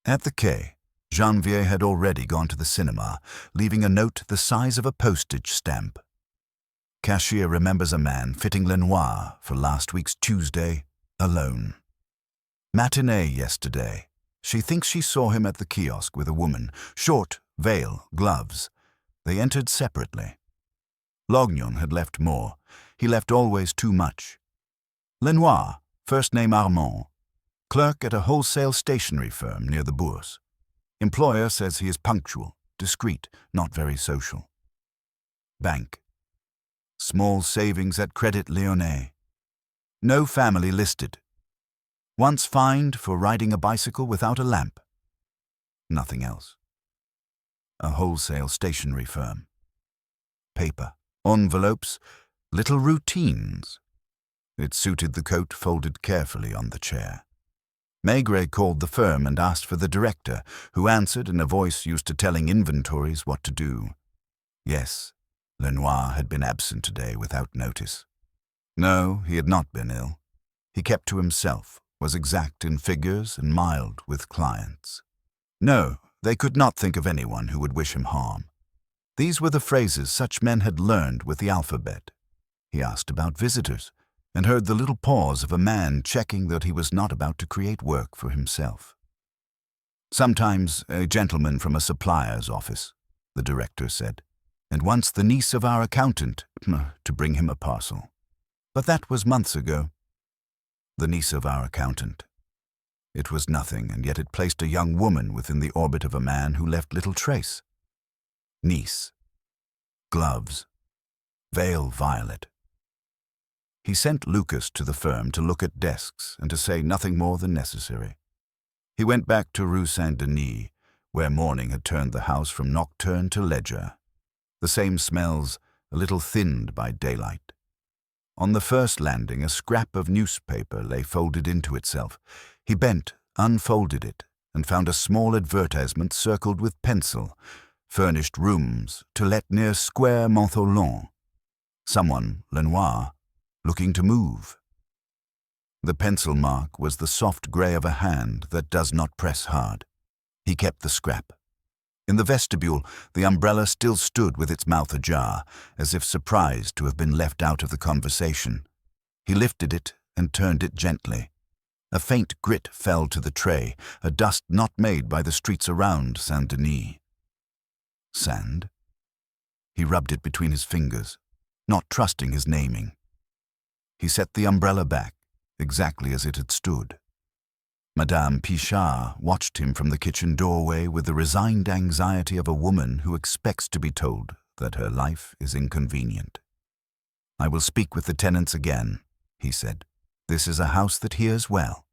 Speaker 1: At the quay, Janvier had already gone to the cinema, leaving a note the size of a postage stamp. Cashier remembers a man fitting Lenoir for last week's Tuesday, alone. Matinee yesterday. She thinks she saw him at the kiosk with a woman, short, veil, gloves. They entered separately. Lognon had left more. He left always too much. Lenoir, first name Armand. Clerk at a wholesale stationery firm near the Bourse. Employer says he is punctual, discreet, not very social. Bank. Small savings at Credit Lyonnais. No family listed. Once fined for riding a bicycle without a lamp. Nothing else. A wholesale stationery firm. Paper, envelopes, little routines. It suited the coat folded carefully on the chair. Maigret called the firm and asked for the director, who answered in a voice used to telling inventories what to do. Yes, Lenoir had been absent today without notice. No, he had not been ill. He kept to himself, was exact in figures and mild with clients. No, they could not think of anyone who would wish him harm. These were the phrases such men had learned with the alphabet. He asked about visitors, and heard the little pause of a man checking that he was not about to create work for himself. Sometimes a gentleman from a supplier's office, the director said, and once the niece of our accountant to bring him a parcel. But that was months ago. The niece of our accountant. It was nothing, and yet it placed a young woman within the orbit of a man who left little trace. Niece. Gloves. Veil violet. He sent Lucas to the firm to look at desks and to say nothing more than necessary. He went back to Rue Saint-Denis, where morning had turned the house from nocturne to ledger. The same smells, a little thinned by daylight. On the first landing, a scrap of newspaper lay folded into itself. He bent, unfolded it, and found a small advertisement circled with pencil, furnished rooms to let near Square Montholon. Someone, Lenoir, looking to move. The pencil mark was the soft grey of a hand that does not press hard. He kept the scrap. In the vestibule, the umbrella still stood with its mouth ajar, as if surprised to have been left out of the conversation. He lifted it and turned it gently. A faint grit fell to the tray, a dust not made by the streets around Saint-Denis. Sand? He rubbed it between his fingers, not trusting his naming. He set the umbrella back, exactly as it had stood. Madame Pichard watched him from the kitchen doorway with the resigned anxiety of a woman who expects to be told that her life is inconvenient. "I will speak with the tenants again," he said. "This is a house that hears well."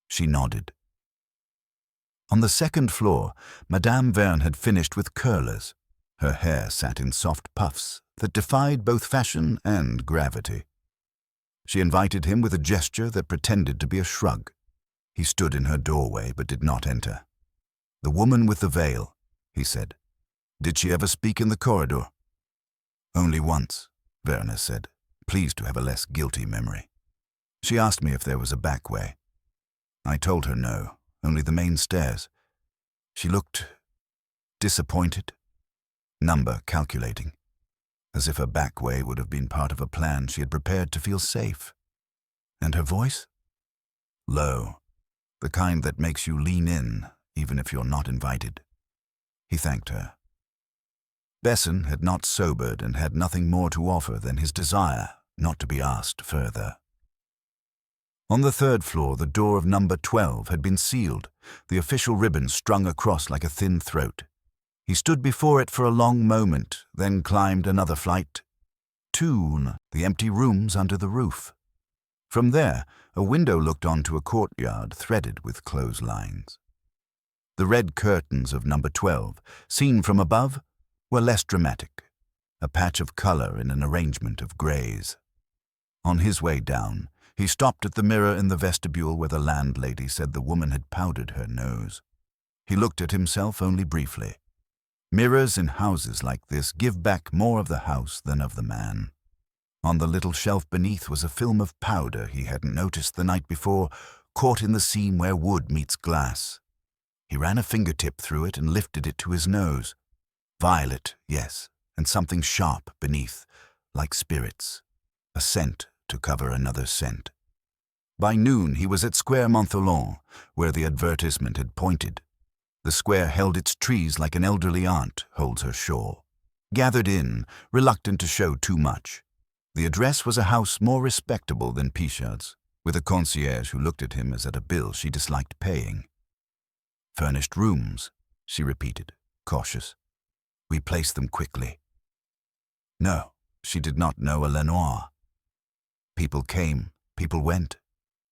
Speaker 1: She nodded. On the second floor, Madame Verne had finished with curlers. Her hair sat in soft puffs that defied both fashion and gravity. She invited him with a gesture that pretended to be a shrug. He stood in her doorway but did not enter. "The woman with the veil," he said. "Did she ever speak in the corridor?" "Only once," Werner said, pleased to have a less guilty memory. "She asked me if there was a back way. I told her no, only the main stairs. She looked disappointed, number calculating, as if a back way would have been part of a plan she had prepared to feel safe. And her voice? Low, the kind that makes you lean in, even if you're not invited." He thanked her. Besson had not sobered and had nothing more to offer than his desire not to be asked further. On the third floor, the door of number 12 had been sealed, the official ribbon strung across like a thin throat. He stood before it for a long moment, then climbed another flight. The empty rooms under the roof. From there, a window looked onto a courtyard threaded with clotheslines. The red curtains of number 12, seen from above, were less dramatic, a patch of color in an arrangement of grays. On his way down, he stopped at the mirror in the vestibule where the landlady said the woman had powdered her nose. He looked at himself only briefly. Mirrors in houses like this give back more of the house than of the man. On the little shelf beneath was a film of powder he hadn't noticed the night before, caught in the seam where wood meets glass. He ran a fingertip through it and lifted it to his nose. Violet, yes, and something sharp beneath, like spirits. A scent to cover another scent. By noon he was at Square Montholon, where the advertisement had pointed. The square held its trees like an elderly aunt holds her shawl. Gathered in, reluctant to show too much. The address was a house more respectable than Pichard's, with a concierge who looked at him as at a bill she disliked paying. "Furnished rooms," she repeated, cautious. "We placed them quickly." No, she did not know a Lenoir. People came, people went.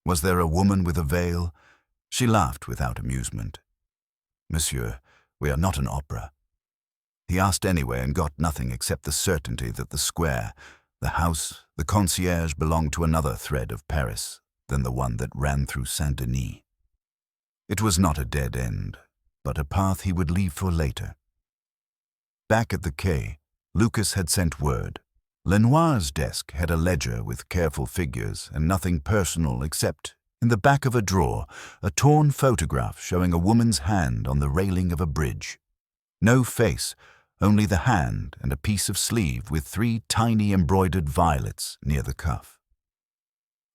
Speaker 1: Was there a woman with a veil? She laughed without amusement. "Monsieur, we are not an opera." He asked anyway and got nothing except the certainty that the square, the house, the concierge belonged to another thread of Paris than the one that ran through Saint-Denis. It was not a dead end, but a path he would leave for later. Back at the quay, Lucas had sent word. Lenoir's desk had a ledger with careful figures and nothing personal except, in the back of a drawer, a torn photograph showing a woman's hand on the railing of a bridge. No face, only the hand and a piece of sleeve with 3 tiny embroidered violets near the cuff.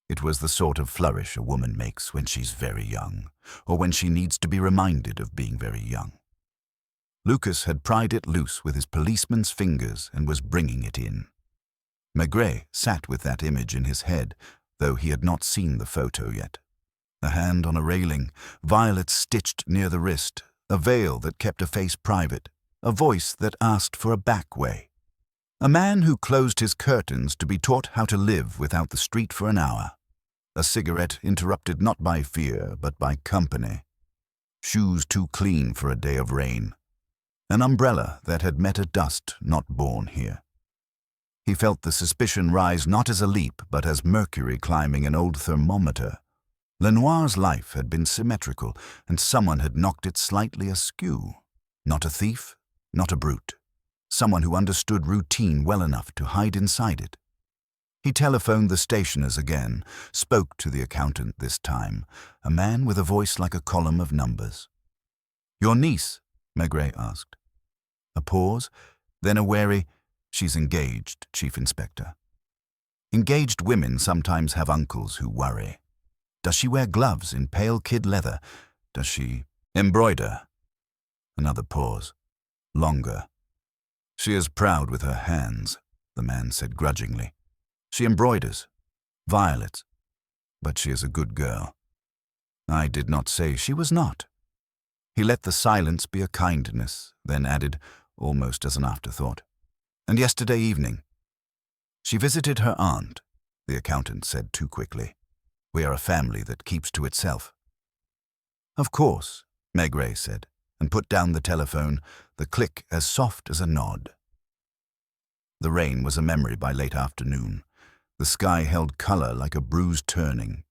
Speaker 1: It was the sort of flourish a woman makes when she's very young, or when she needs to be reminded of being very young. Lucas had pried it loose with his policeman's fingers and was bringing it in. Maigret sat with that image in his head, though he had not seen the photo yet. A hand on a railing, violets stitched near the wrist, a veil that kept a face private, a voice that asked for a back way. A man who closed his curtains to be taught how to live without the street for an hour. A cigarette interrupted not by fear, but by company. Shoes too clean for a day of rain. An umbrella that had met a dust not born here. He felt the suspicion rise not as a leap, but as mercury climbing an old thermometer. Lenoir's life had been symmetrical, and someone had knocked it slightly askew. Not a thief, not a brute. Someone who understood routine well enough to hide inside it. He telephoned the stationers again, spoke to the accountant this time, a man with a voice like a column of numbers. "Your niece?" Maigret asked. A pause, then a wary, "She's engaged, Chief Inspector." Engaged women sometimes have uncles who worry. Does she wear gloves in pale kid leather? Does she embroider? Another pause. Longer. "She is proud with her hands," the man said grudgingly. "She embroiders. Violets. But she is a good girl." "I did not say she was not." He let the silence be a kindness, then added, almost as an afterthought, "And yesterday evening?" "She visited her aunt," the accountant said too quickly. "We are a family that keeps to itself." "Of course," Maigret said, and put down the telephone, the click as soft as a nod. The rain was a memory by late afternoon. The sky held color like a bruised turning.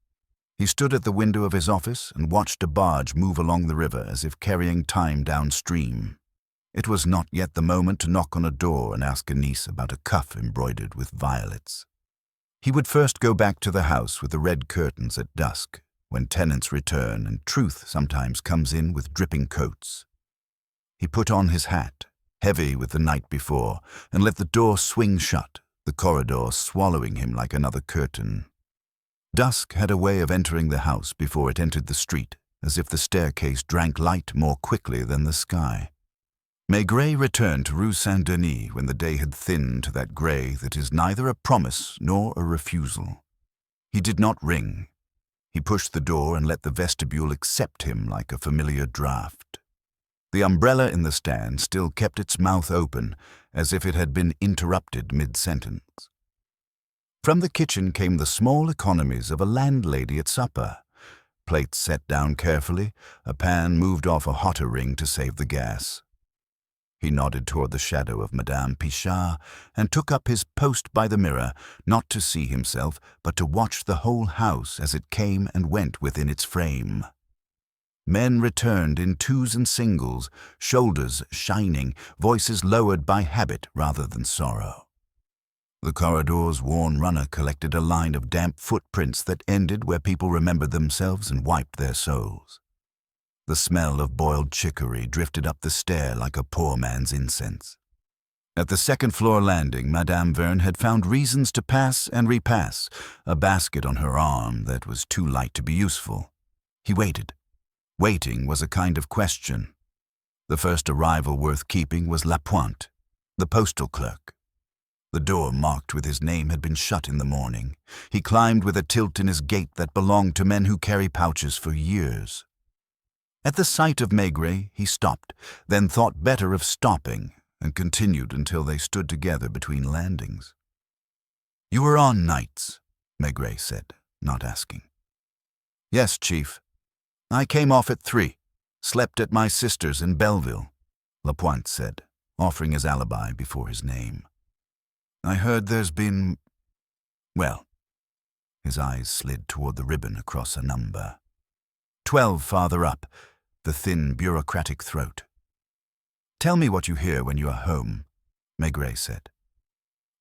Speaker 1: He stood at the window of his office and watched a barge move along the river as if carrying time downstream. It was not yet the moment to knock on a door and ask Anise about a cuff embroidered with violets. He would first go back to the house with the red curtains at dusk, when tenants return and truth sometimes comes in with dripping coats. He put on his hat, heavy with the night before, and let the door swing shut, the corridor swallowing him like another curtain. Dusk had a way of entering the house before it entered the street, as if the staircase drank light more quickly than the sky. Maigret returned to Rue Saint-Denis when the day had thinned to that grey that is neither a promise nor a refusal. He did not ring. He pushed the door and let the vestibule accept him like a familiar draught. The umbrella in the stand still kept its mouth open, as if it had been interrupted mid-sentence. From the kitchen came the small economies of a landlady at supper. Plates set down carefully, a pan moved off a hotter ring to save the gas. He nodded toward the shadow of Madame Pichard and took up his post by the mirror, not to see himself, but to watch the whole house as it came and went within its frame. Men returned in twos and singles, shoulders shining, voices lowered by habit rather than sorrow. The corridor's worn runner collected a line of damp footprints that ended where people remembered themselves and wiped their souls. The smell of boiled chicory drifted up the stair like a poor man's incense. At the second-floor landing, Madame Verne had found reasons to pass and repass, a basket on her arm that was too light to be useful. He waited. Waiting was a kind of question. The first arrival worth keeping was Lapointe, the postal clerk. The door marked with his name had been shut in the morning. He climbed with a tilt in his gait that belonged to men who carry pouches for years. At the sight of Maigret, he stopped, then thought better of stopping, and continued until they stood together between landings. "You were on nights," Maigret said, not asking. "Yes, Chief. I came off at 3, slept at my sister's in Belleville," Lapointe said, offering his alibi before his name. "I heard there's been... well..." His eyes slid toward the ribbon across a number. 12 farther up, the thin bureaucratic throat. "Tell me what you hear when you are home," Maigret said.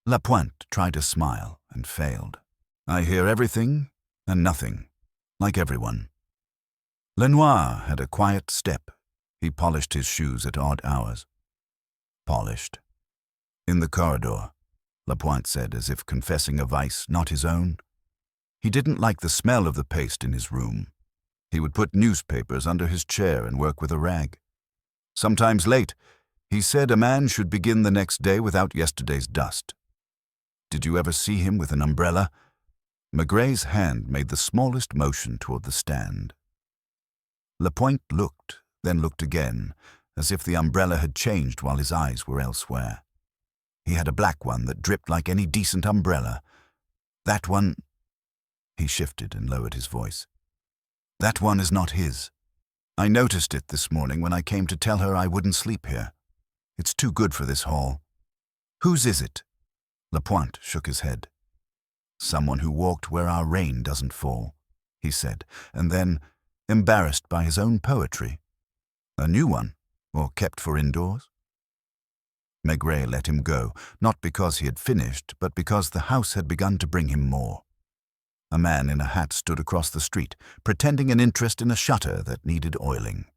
Speaker 1: Lapointe tried to smile and failed. "I hear everything and nothing, like everyone." Lenoir had a quiet step. He polished his shoes at odd hours. Polished. "In the corridor," Lapointe said, as if confessing a vice not his own. He didn't like the smell of the paste in his room. He would put newspapers under his chair and work with a rag. Sometimes late, he said a man should begin the next day without yesterday's dust. "Did you ever see him with an umbrella?" Maigret's hand made the smallest motion toward the stand. Lapointe looked, then looked again, as if the umbrella had changed while his eyes were elsewhere. He had a black one that dripped like any decent umbrella. "That one..." He shifted and lowered his voice. "That one is not his. I noticed it this morning when I came to tell her I wouldn't sleep here. It's too good for this hall." "Whose is it?" Lapointe shook his head. "Someone who walked where our rain doesn't fall," he said, and then, embarrassed by his own poetry, "A new one, or kept for indoors?" Maigret let him go, not because he had finished, but because the house had begun to bring him more. A man in a hat stood across the street, pretending an interest in a shutter that needed oiling.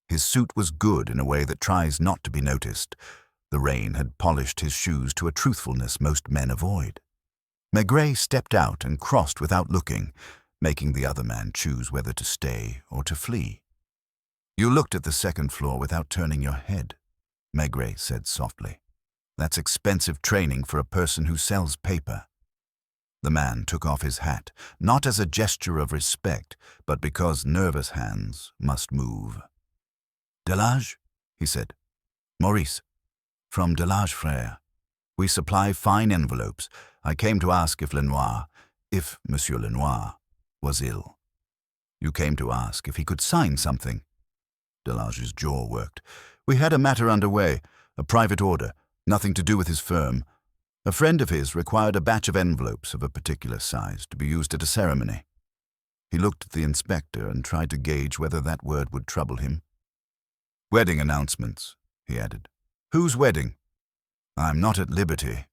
Speaker 1: His suit was good in a way that tries not to be noticed. The rain had polished his shoes to a truthfulness most men avoid. Maigret stepped out and crossed without looking, making the other man choose whether to stay or to flee. "You looked at the second floor without turning your head," Maigret said softly. "That's expensive training for a person who sells paper." The man took off his hat, not as a gesture of respect, but because nervous hands must move. "Delage?" he said. "Maurice, from Delage Frères. We supply fine envelopes. I came to ask if Monsieur Lenoir, was ill." "You came to ask if he could sign something?" Delage's jaw worked. "We had a matter underway, a private order, nothing to do with his firm. A friend of his required a batch of envelopes of a particular size to be used at a ceremony. He looked at the inspector and tried to gauge whether that word would trouble him. "Wedding announcements," he added. "Whose wedding?" "I'm not at liberty,"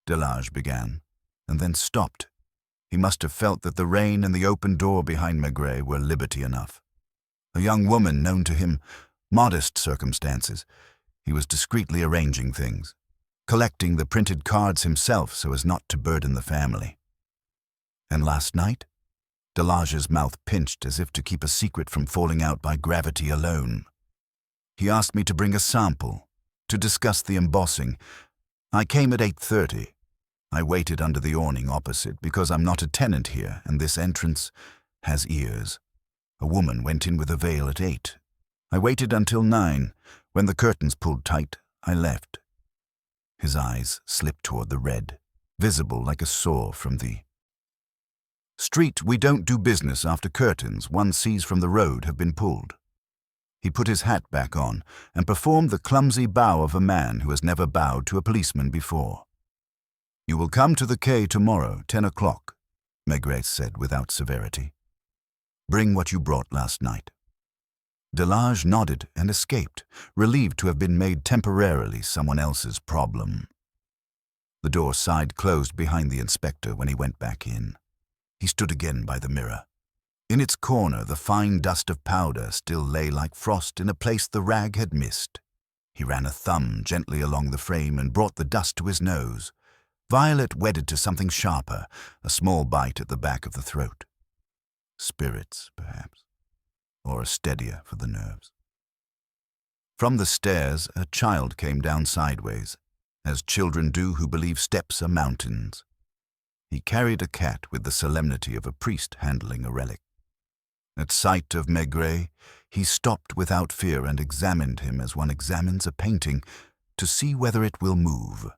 Speaker 1: Delage began, and then stopped. He must have felt that the rain and the open door behind Maigret were liberty enough. A young woman known to him, modest circumstances. He was discreetly arranging things, collecting the printed cards himself so as not to burden the family. And last night? Delage's mouth pinched as if to keep a secret from falling out by gravity alone. "He asked me to bring a sample, to discuss the embossing. I came at 8:30. I waited under the awning opposite because I'm not a tenant here and this entrance has ears. A woman went in with a veil at 8. I waited until 9. When the curtains pulled tight, I left." His eyes slipped toward the red, visible like a sore from the street. "We don't do business after curtains one sees from the road have been pulled." He put his hat back on and performed the clumsy bow of a man who has never bowed to a policeman before. "You will come to the quay tomorrow, 10 o'clock, Maigret said without severity. "Bring what you brought last night." Delage nodded and escaped, relieved to have been made temporarily someone else's problem. The door side closed behind the inspector when he went back in. He stood again by the mirror. In its corner, the fine dust of powder still lay like frost in a place the rag had missed. He ran a thumb gently along the frame and brought the dust to his nose. Violet wedded to something sharper, a small bite at the back of the throat. Spirits, perhaps, or a steadier for the nerves. From the stairs, a child came down sideways, as children do who believe steps are mountains. He carried a cat with the solemnity of a priest handling a relic. At sight of Maigret, he stopped without fear and examined him as one examines a painting to see whether it will move.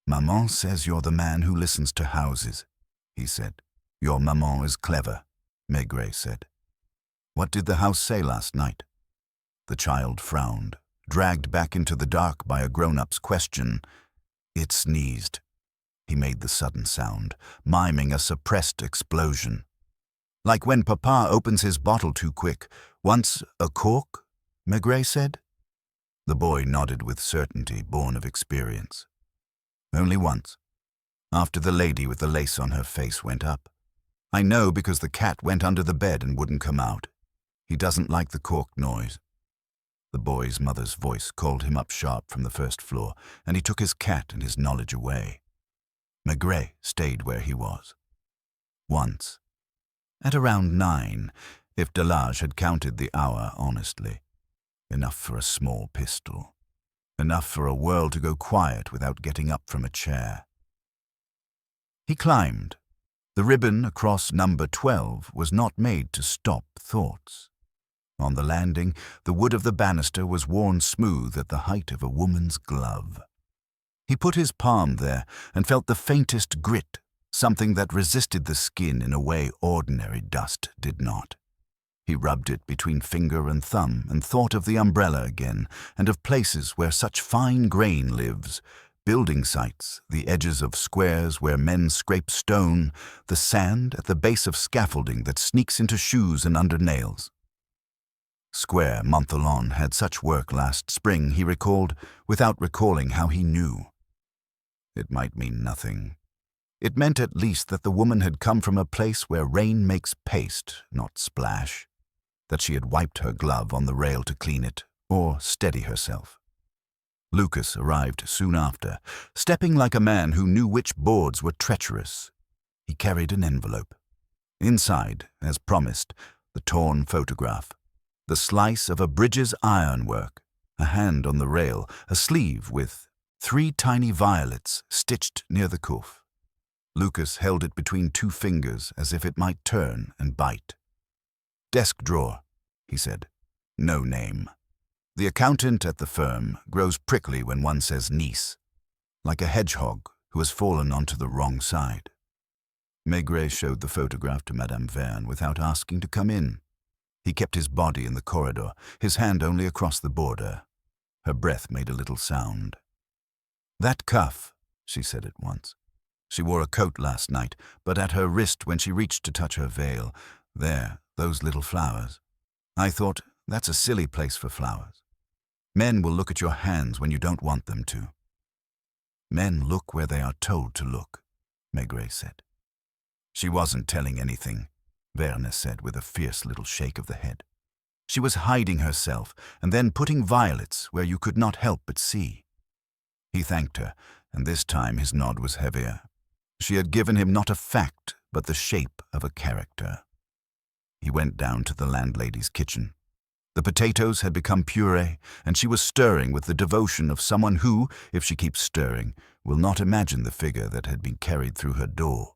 Speaker 1: "Maman says you're the man who listens to houses," he said. "Your maman is clever," Maigret said. "What did the house say last night?" The child frowned, dragged back into the dark by a grown-up's question. It sneezed. He made the sudden sound, miming a suppressed explosion. "Like when Papa opens his bottle too quick. Once a cork?" Maigret said. The boy nodded with certainty born of experience. "Only once. After the lady with the lace on her face went up. I know because the cat went under the bed and wouldn't come out. He doesn't like the cork noise." The boy's mother's voice called him up sharp from the first floor, and he took his cat and his knowledge away. Maigret stayed where he was. Once. At around 9, if Delage had counted the hour honestly. Enough for a small pistol. Enough for a world to go quiet without getting up from a chair. He climbed. The ribbon across number 12 was not made to stop thoughts. On the landing, the wood of the banister was worn smooth at the height of a woman's glove. He put his palm there and felt the faintest grit, something that resisted the skin in a way ordinary dust did not. He rubbed it between finger and thumb and thought of the umbrella again and of places where such fine grain lives, building sites, the edges of squares where men scrape stone, the sand at the base of scaffolding that sneaks into shoes and under nails. Square Montholon had such work last spring, he recalled, without recalling how he knew. It might mean nothing. It meant at least that the woman had come from a place where rain makes paste, not splash, that she had wiped her glove on the rail to clean it, or steady herself. Lucas arrived soon after, stepping like a man who knew which boards were treacherous. He carried an envelope. Inside, as promised, the torn photograph, the slice of a bridge's ironwork, a hand on the rail, a sleeve with 3 tiny violets stitched near the cuff. Lucas held it between 2 fingers as if it might turn and bite. "Desk drawer," he said. "No name. The accountant at the firm grows prickly when one says niece, like a hedgehog who has fallen onto the wrong side." Maigret showed the photograph to Madame Verne without asking to come in. He kept his body in the corridor, his hand only across the border. Her breath made a little sound. "That cuff," she said at once. She wore a coat last night, but at her wrist when she reached to touch her veil, there, those little flowers. I thought, that's a silly place for flowers. Men will look at your hands when you don't want them to. Men look where they are told to look, Maigret said. She wasn't telling anything, Verne said with a fierce little shake of the head. She was hiding herself and then putting violets where you could not help but see. He thanked her, and this time his nod was heavier. She had given him not a fact, but the shape of a character. He went down to the landlady's kitchen. The potatoes had become puree, and she was stirring with the devotion of someone who, if she keeps stirring, will not imagine the figure that had been carried through her door.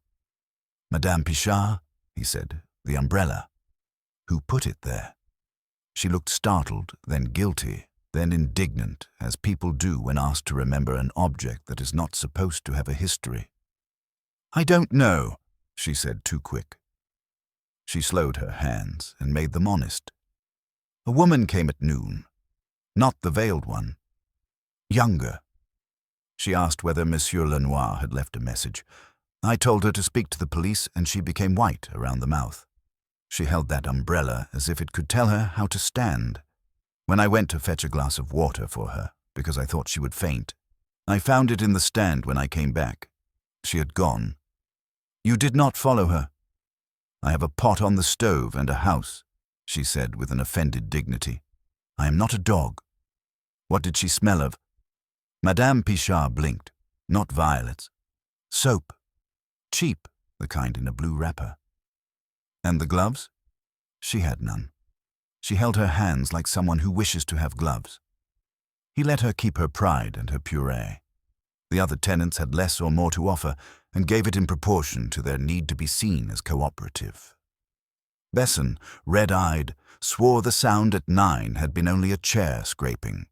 Speaker 1: Madame Pichard, he said, the umbrella. Who put it there? She looked startled, then guilty, then indignant, as people do when asked to remember an object that is not supposed to have a history. I don't know, she said too quick. She slowed her hands and made them honest. A woman came at noon, not the veiled one, younger. She asked whether Monsieur Lenoir had left a message. I told her to speak to the police, and she became white around the mouth. She held that umbrella as if it could tell her how to stand. When I went to fetch a glass of water for her, because I thought she would faint, I found it in the stand when I came back. She had gone. You did not follow her. I have a pot on the stove and a house, she said with an offended dignity. I am not a dog. What did she smell of? Madame Pichard blinked. Not violets. Soap. Cheap, the kind in a blue wrapper. And the gloves? She had none. She held her hands like someone who wishes to have gloves. He let her keep her pride and her puree. The other tenants had less or more to offer, and gave it in proportion to their need to be seen as cooperative. Besson, red-eyed, swore the sound at 9 had been only a chair scraping.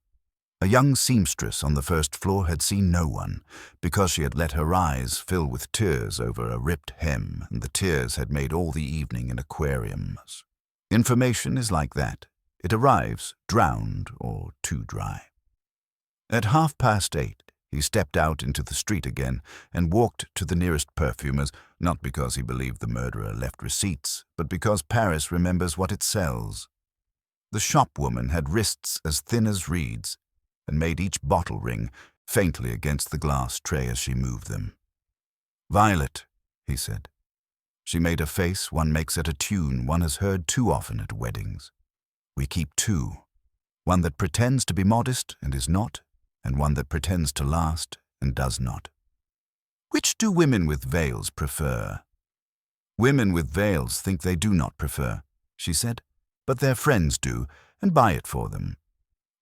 Speaker 1: A young seamstress on the first floor had seen no one, because she had let her eyes fill with tears over a ripped hem, and the tears had made all the evening in aquariums. Information is like that. It arrives drowned or too dry. At 8:30, he stepped out into the street again and walked to the nearest perfumer's, not because he believed the murderer left receipts, but because Paris remembers what it sells. The shopwoman had wrists as thin as reeds, and made each bottle ring faintly against the glass tray as she moved them. Violet, he said. She made a face one makes at a tune one has heard too often at weddings. We keep two, one that pretends to be modest and is not, and one that pretends to last and does not. Which do women with veils prefer? Women with veils think they do not prefer, she said, but their friends do, and buy it for them.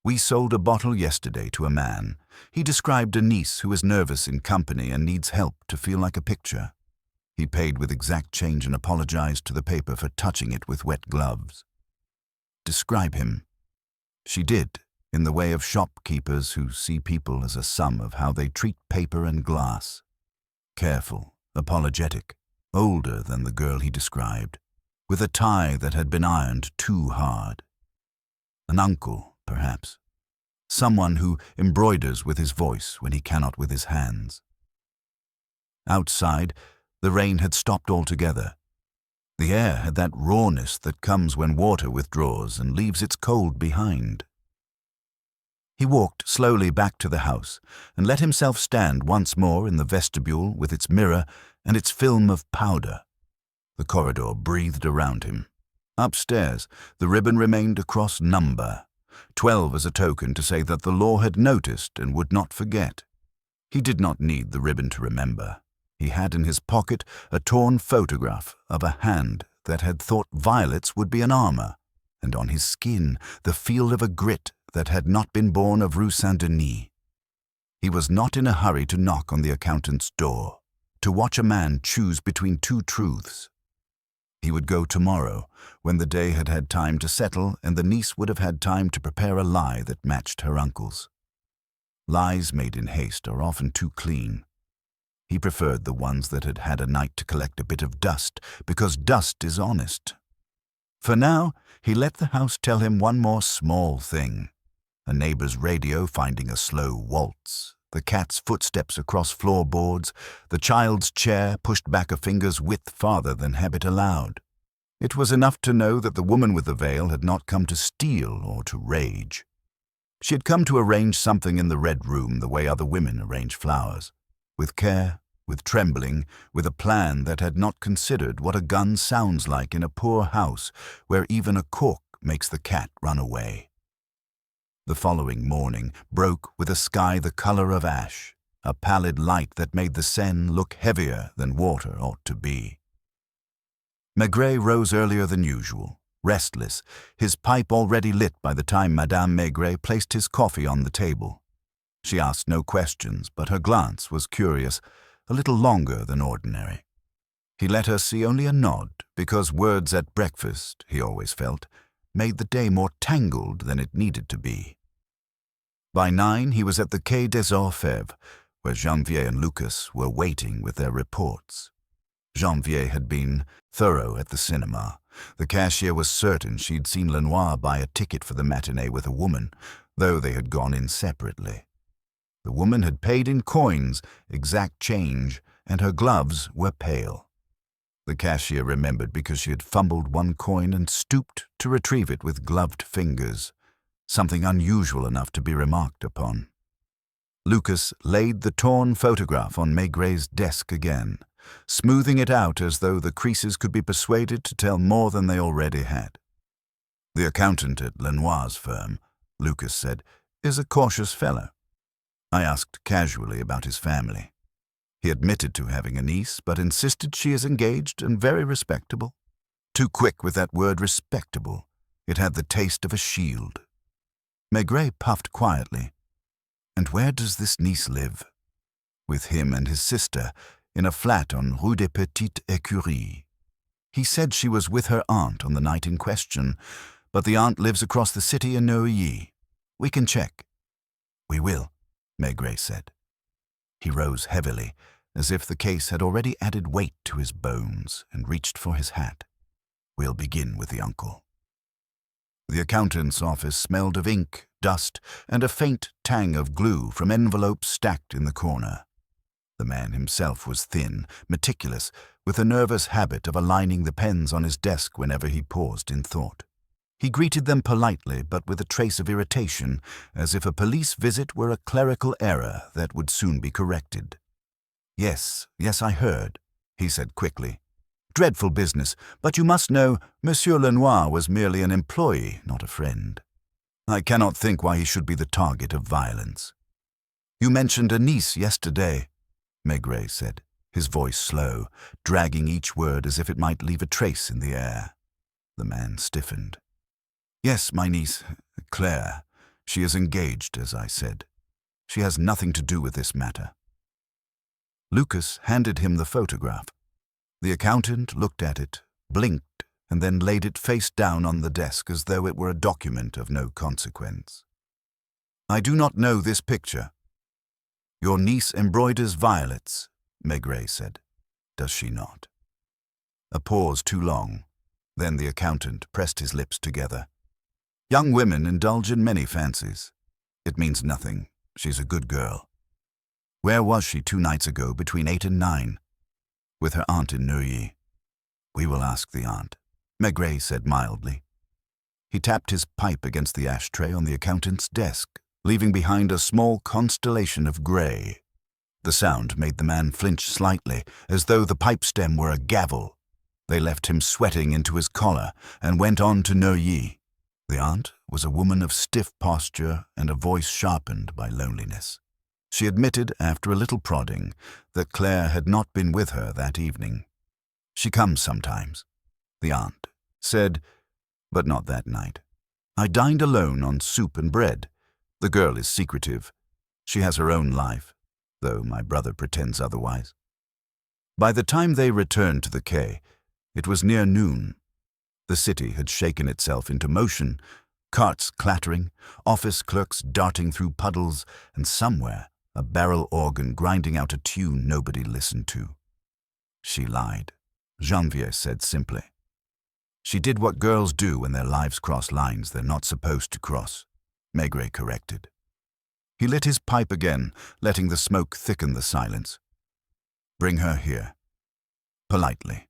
Speaker 1: We sold a bottle yesterday to a man. He described a niece who is nervous in company and needs help to feel like a picture. He paid with exact change and apologized to the paper for touching it with wet gloves. Describe him. She did, in the way of shopkeepers who see people as a sum of how they treat paper and glass. Careful, apologetic, older than the girl he described, with a tie that had been ironed too hard. An uncle, perhaps. Someone who embroiders with his voice when he cannot with his hands. Outside, the rain had stopped altogether. The air had that rawness that comes when water withdraws and leaves its cold behind. He walked slowly back to the house and let himself stand once more in the vestibule with its mirror and its film of powder. The corridor breathed around him. Upstairs, the ribbon remained across number, 12 as a token to say that the law had noticed and would not forget. He did not need the ribbon to remember. He had in his pocket a torn photograph of a hand that had thought violets would be an armor, and on his skin the feel of a grit that had not been born of Rue Saint-Denis. He was not in a hurry to knock on the accountant's door, to watch a man choose between two truths. He would go tomorrow, when the day had had time to settle and the niece would have had time to prepare a lie that matched her uncle's. Lies made in haste are often too clean. He preferred the ones that had had a night to collect a bit of dust, because dust is honest. For now, he let the house tell him one more small thing. A neighbor's radio finding a slow waltz, the cat's footsteps across floorboards, the child's chair pushed back a finger's width farther than habit allowed. It was enough to know that the woman with the veil had not come to steal or to rage. She had come to arrange something in the red room the way other women arrange flowers, with care, with trembling, with a plan that had not considered what a gun sounds like in a poor house where even a cork makes the cat run away. The following morning broke with a sky the color of ash, a pallid light that made the Seine look heavier than water ought to be. Maigret rose earlier than usual, restless, his pipe already lit by the time Madame Maigret placed his coffee on the table. She asked no questions, but her glance was curious, a little longer than ordinary. He let her see only a nod, because words at breakfast, he always felt, made the day more tangled than it needed to be. By 9 he was at the Quai des Orfèvres, where Janvier and Lucas were waiting with their reports. Janvier had been thorough at the cinema. The cashier was certain she'd seen Lenoir buy a ticket for the matinee with a woman, though they had gone in separately. The woman had paid in coins, exact change, and her gloves were pale. The cashier remembered because she had fumbled one coin and stooped to retrieve it with gloved fingers, something unusual enough to be remarked upon. Lucas laid the torn photograph on Maigret's desk again, smoothing it out as though the creases could be persuaded to tell more than they already had. The accountant at Lenoir's firm, Lucas said, is a cautious fellow. I asked casually about his family. He admitted to having a niece, but insisted she is engaged and very respectable. Too quick with that word respectable. It had the taste of a shield. Maigret puffed quietly. And where does this niece live? With him and his sister, in a flat on Rue des Petites Écuries. He said she was with her aunt on the night in question, but the aunt lives across the city in Neuilly. We can check. We will, Maigret said. He rose heavily, as if the case had already added weight to his bones, and reached for his hat. We'll begin with the uncle. The accountant's office smelled of ink, dust, and a faint tang of glue from envelopes stacked in the corner. The man himself was thin, meticulous, with a nervous habit of aligning the pens on his desk whenever he paused in thought. He greeted them politely, but with a trace of irritation, as if a police visit were a clerical error that would soon be corrected. Yes, I heard, he said quickly. Dreadful business, but you must know Monsieur Lenoir was merely an employee, not a friend. I cannot think why he should be the target of violence. You mentioned a niece yesterday, Maigret said, his voice slow, dragging each word as if it might leave a trace in the air. The man stiffened. Yes, my niece, Claire. She is engaged, as I said. She has nothing to do with this matter. Lucas handed him the photograph. The accountant looked at it, blinked, and then laid it face down on the desk as though it were a document of no consequence. I do not know this picture. Your niece embroiders violets, Maigret said. Does she not? A pause too long. Then the accountant pressed his lips together. Young women indulge in many fancies. It means nothing. She's a good girl. Where was she 2 nights ago between 8 and 9? With her aunt in Neuilly. We will ask the aunt, Maigret said mildly. He tapped his pipe against the ashtray on the accountant's desk, leaving behind a small constellation of grey. The sound made the man flinch slightly, as though the pipe stem were a gavel. They left him sweating into his collar and went on to Neuilly. The aunt was a woman of stiff posture and a voice sharpened by loneliness. She admitted, after a little prodding, that Claire had not been with her that evening. She comes sometimes, the aunt said, but not that night. I dined alone on soup and bread. The girl is secretive. She has her own life, though my brother pretends otherwise. By the time they returned to the quay, it was near noon. The city had shaken itself into motion, carts clattering, office clerks darting through puddles, and somewhere a barrel organ grinding out a tune nobody listened to. She lied, Janvier said simply. She did what girls do when their lives cross lines they're not supposed to cross, Maigret corrected. He lit his pipe again, letting the smoke thicken the silence. "Bring her here." Politely.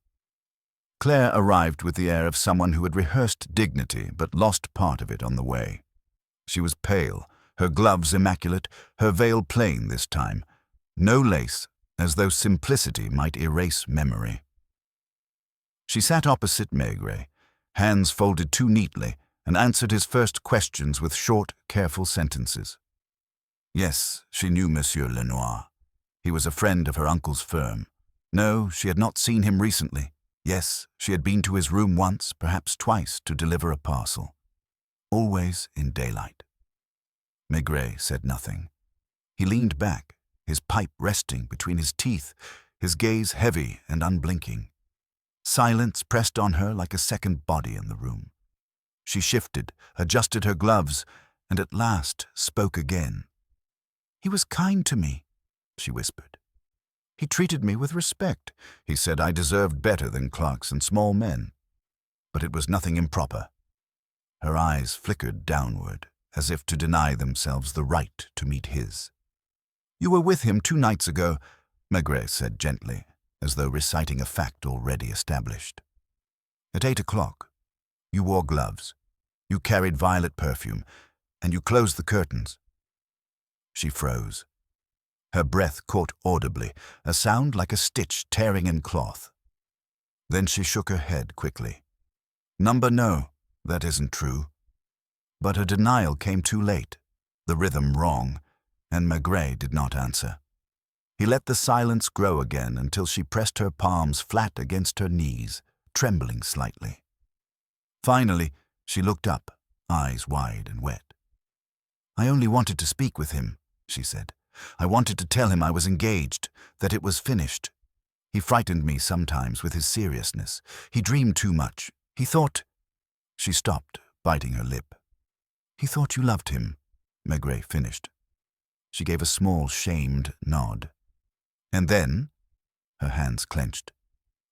Speaker 1: Claire arrived with the air of someone who had rehearsed dignity but lost part of it on the way. She was pale, her gloves immaculate, her veil plain this time. No lace, as though simplicity might erase memory. She sat opposite Maigret, hands folded too neatly, and answered his first questions with short, careful sentences. Yes, she knew Monsieur Lenoir. He was a friend of her uncle's firm. No, she had not seen him recently. Yes, she had been to his room once, perhaps twice, to deliver a parcel. Always in daylight. Maigret said nothing. He leaned back, his pipe resting between his teeth, his gaze heavy and unblinking. Silence pressed on her like a second body in the room. She shifted, adjusted her gloves, and at last spoke again. "He was kind to me," she whispered. "He treated me with respect. He said I deserved better than clerks and small men. But it was nothing improper." Her eyes flickered downward, as if to deny themselves the right to meet his. "You were with him 2 nights ago," Maigret said gently, as though reciting a fact already established. "At 8 o'clock. You wore gloves. You carried violet perfume, and you closed the curtains." She froze. Her breath caught audibly, a sound like a stitch tearing in cloth. Then she shook her head quickly. No, that isn't true." But her denial came too late, the rhythm wrong, and Maigret did not answer. He let the silence grow again until she pressed her palms flat against her knees, trembling slightly. Finally, she looked up, eyes wide and wet. "I only wanted to speak with him," she said. "I wanted to tell him I was engaged, that it was finished. He frightened me sometimes with his seriousness. He dreamed too much. He thought—" She stopped, biting her lip. "He thought you loved him," Maigret finished. She gave a small, shamed nod. "And then?" Her hands clenched.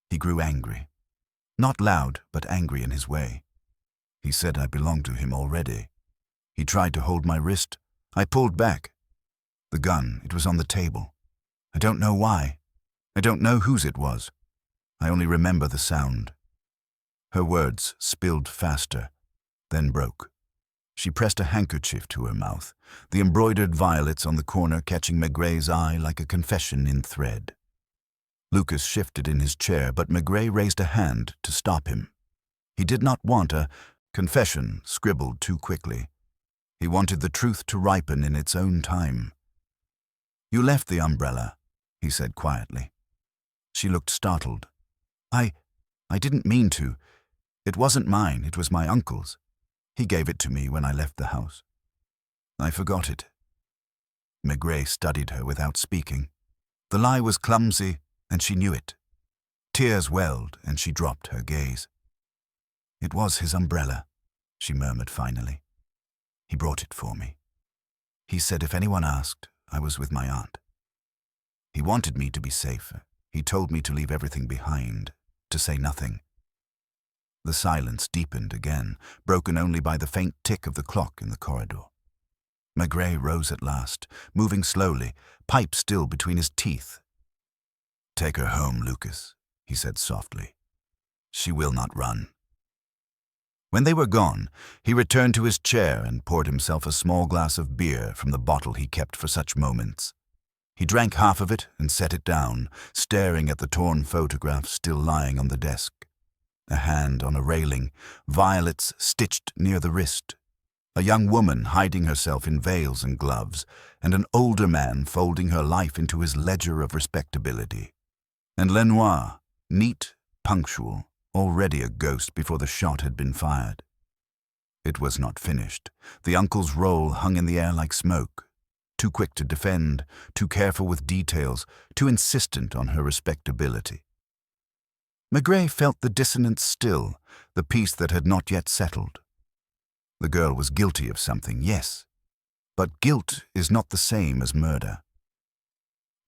Speaker 1: "He grew angry. Not loud, but angry in his way. He said I belonged to him already. He tried to hold my wrist. I pulled back. The gun, it was on the table. I don't know why. I don't know whose it was. I only remember the sound." Her words spilled faster, then broke. She pressed a handkerchief to her mouth, the embroidered violets on the corner catching Maigret's eye like a confession in thread. Lucas shifted in his chair, but Maigret raised a hand to stop him. He did not want a confession scribbled too quickly. He wanted the truth to ripen in its own time. "You left the umbrella," he said quietly. She looked startled. I didn't mean to. It wasn't mine, it was my uncle's. He gave it to me when I left the house. I forgot it." Maigret studied her without speaking. The lie was clumsy, and she knew it. Tears welled, and she dropped her gaze. "It was his umbrella," she murmured finally. "He brought it for me. He said if anyone asked, I was with my aunt. He wanted me to be safe. He told me to leave everything behind, to say nothing." The silence deepened again, broken only by the faint tick of the clock in the corridor. Maigret rose at last, moving slowly, pipe still between his teeth. "Take her home, Lucas," he said softly. "She will not run." When they were gone, he returned to his chair and poured himself a small glass of beer from the bottle he kept for such moments. He drank half of it and set it down, staring at the torn photograph still lying on the desk. A hand on a railing, violets stitched near the wrist, a young woman hiding herself in veils and gloves, and an older man folding her life into his ledger of respectability. And Lenoir, neat, punctual, already a ghost before the shot had been fired. It was not finished. The uncle's role hung in the air like smoke. Too quick to defend, too careful with details, too insistent on her respectability. Maigret felt the dissonance still, the peace that had not yet settled. The girl was guilty of something, yes, but guilt is not the same as murder.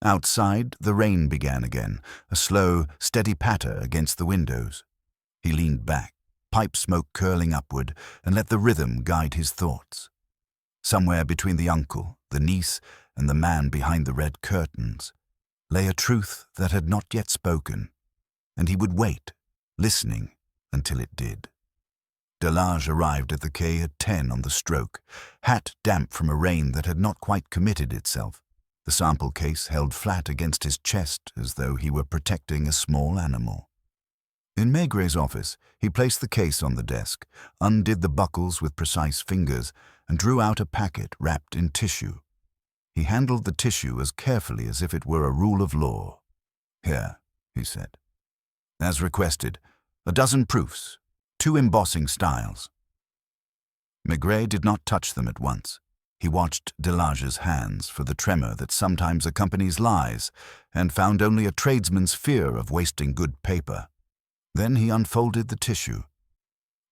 Speaker 1: Outside, the rain began again, a slow, steady patter against the windows. He leaned back, pipe smoke curling upward, and let the rhythm guide his thoughts. Somewhere between the uncle, the niece, and the man behind the red curtains lay a truth that had not yet spoken, and he would wait, listening, until it did. Delage arrived at the quay at 10 on the stroke, hat damp from a rain that had not quite committed itself, the sample case held flat against his chest as though he were protecting a small animal. In Maigret's office, he placed the case on the desk, undid the buckles with precise fingers, and drew out a packet wrapped in tissue. He handled the tissue as carefully as if it were a rule of law. "Here," he said. "As requested, a dozen proofs, 2 embossing styles." Maigret did not touch them at once. He watched Delage's hands for the tremor that sometimes accompanies lies, and found only a tradesman's fear of wasting good paper. Then he unfolded the tissue.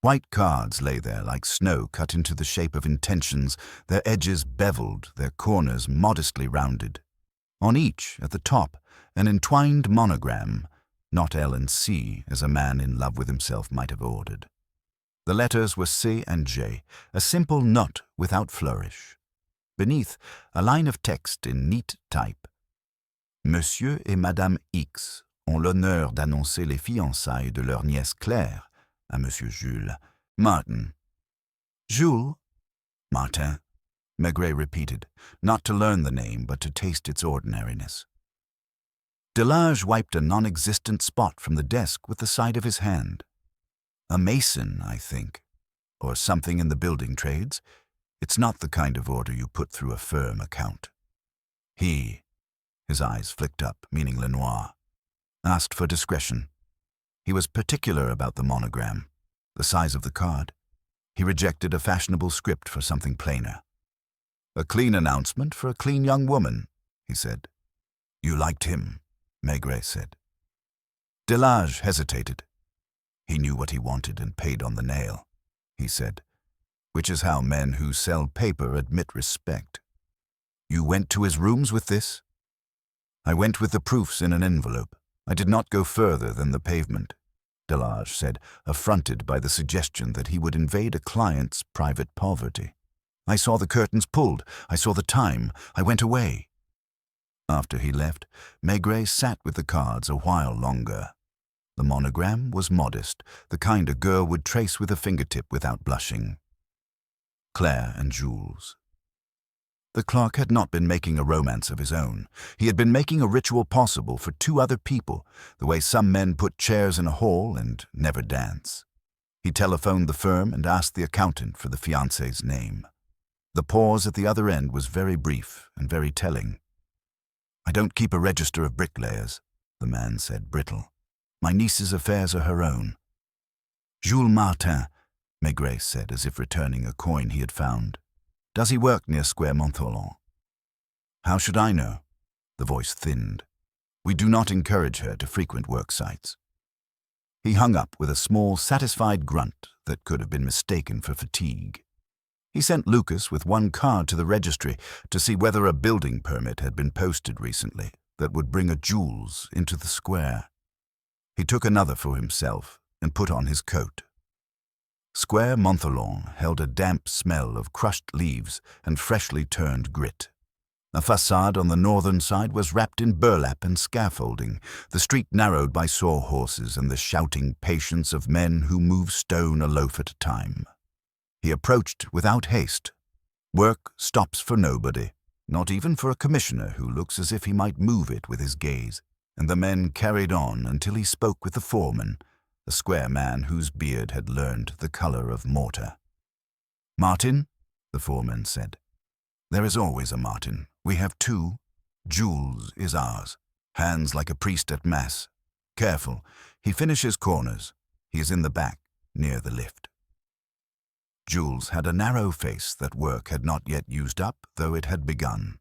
Speaker 1: White cards lay there like snow cut into the shape of intentions, their edges beveled, their corners modestly rounded. On each, at the top, an entwined monogram, not L and C, as a man in love with himself might have ordered. The letters were C and J, a simple note without flourish. Beneath, a line of text in neat type. Monsieur et Madame X ont l'honneur d'annoncer les fiançailles de leur nièce Claire à Monsieur Jules Martin. Jules? Martin, Maigret repeated, not to learn the name, but to taste its ordinariness. Delage wiped a non-existent spot from the desk with the side of his hand. A mason, I think, or something in the building trades. It's not the kind of order you put through a firm account. He, his eyes flicked up, meaning Lenoir, asked for discretion. He was particular about the monogram, the size of the card. He rejected a fashionable script for something plainer. "A clean announcement for a clean young woman," he said. "You liked him," Maigret said. Delage hesitated. "He knew what he wanted and paid on the nail," he said, which is how men who sell paper admit respect. "You went to his rooms with this?" "I went with the proofs in an envelope. I did not go further than the pavement," Delage said, affronted by the suggestion that he would invade a client's private poverty. "I saw the curtains pulled. I saw the time. I went away." After he left, Maigret sat with the cards a while longer. The monogram was modest, the kind a girl would trace with a fingertip without blushing. Claire and Jules. The clerk had not been making a romance of his own. He had been making a ritual possible for 2 other people, the way some men put chairs in a hall and never dance. He telephoned the firm and asked the accountant for the fiancée's name. The pause at the other end was very brief and very telling. "I don't keep a register of bricklayers," the man said, brittle. "My niece's affairs are her own." "Jules Martin," Maigret said, as if returning a coin he had found. "Does he work near Square Montholon?" "How should I know?" The voice thinned. "We do not encourage her to frequent work sites." He hung up with a small, satisfied grunt that could have been mistaken for fatigue. He sent Lucas with 1 card to the registry to see whether a building permit had been posted recently that would bring a Jules into the square. He took another for himself and put on his coat. Square Montholon held a damp smell of crushed leaves and freshly turned grit. A façade on the northern side was wrapped in burlap and scaffolding, the street narrowed by sawhorses and the shouting patience of men who move stone a loaf at a time. He approached without haste. Work stops for nobody, not even for a commissioner who looks as if he might move it with his gaze, and the men carried on until he spoke with the foreman, a square man whose beard had learned the color of mortar. "Martin," the foreman said. "There is always a Martin. We have 2. Jules is ours. Hands like a priest at mass. Careful. He finishes corners. He is in the back, near the lift." Jules had a narrow face that work had not yet used up, though it had begun.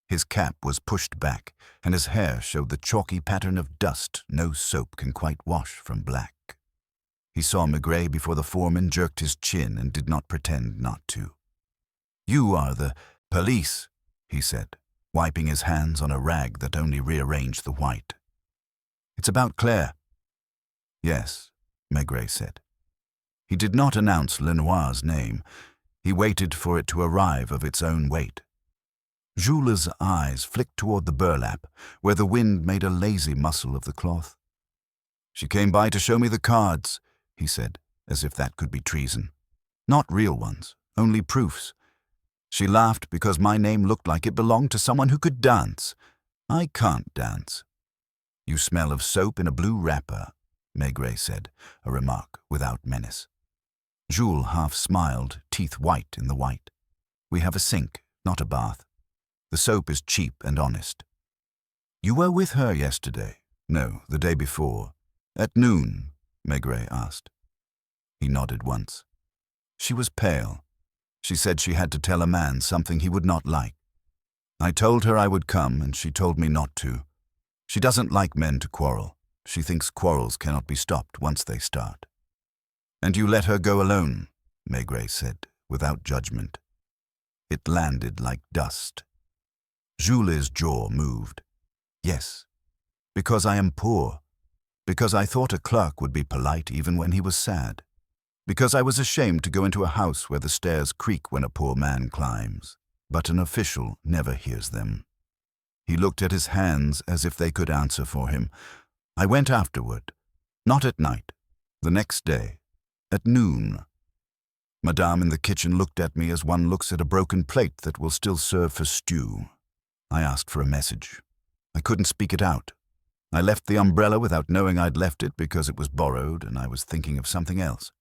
Speaker 1: His cap was pushed back, and his hair showed the chalky pattern of dust no soap can quite wash from black. He saw Maigret before the foreman jerked his chin and did not pretend not to. "You are the police," he said, wiping his hands on a rag that only rearranged the white. "It's about Claire." "Yes," Maigret said. He did not announce Lenoir's name. He waited for it to arrive of its own weight. Jules' eyes flicked toward the burlap, where the wind made a lazy muscle of the cloth. "She came by to show me the cards," he said, as if that could be treason. "Not real ones, only proofs. She laughed because my name looked like it belonged to someone who could dance. I can't dance." "You smell of soap in a blue wrapper," Maigret said, a remark without menace. Jules half smiled, teeth white in the white. "We have a sink, not a bath. The soap is cheap and honest." "You were with her yesterday?" "No, the day before." "At noon?" Maigret asked. He nodded once. "She was pale. She said she had to tell a man something he would not like. I told her I would come, and she told me not to. She doesn't like men to quarrel. She thinks quarrels cannot be stopped once they start." "And you let her go alone?" Maigret said, without judgment. It landed like dust. Jules' jaw moved. "Yes, because I am poor. Because I thought a clerk would be polite even when he was sad. Because I was ashamed to go into a house where the stairs creak when a poor man climbs, but an official never hears them." He looked at his hands as if they could answer for him. "I went afterward. Not at night. The next day. At noon. Madame in the kitchen looked at me as one looks at a broken plate that will still serve for stew. I asked for a message. I couldn't speak it out. I left the umbrella without knowing I'd left it because it was borrowed and I was thinking of something else.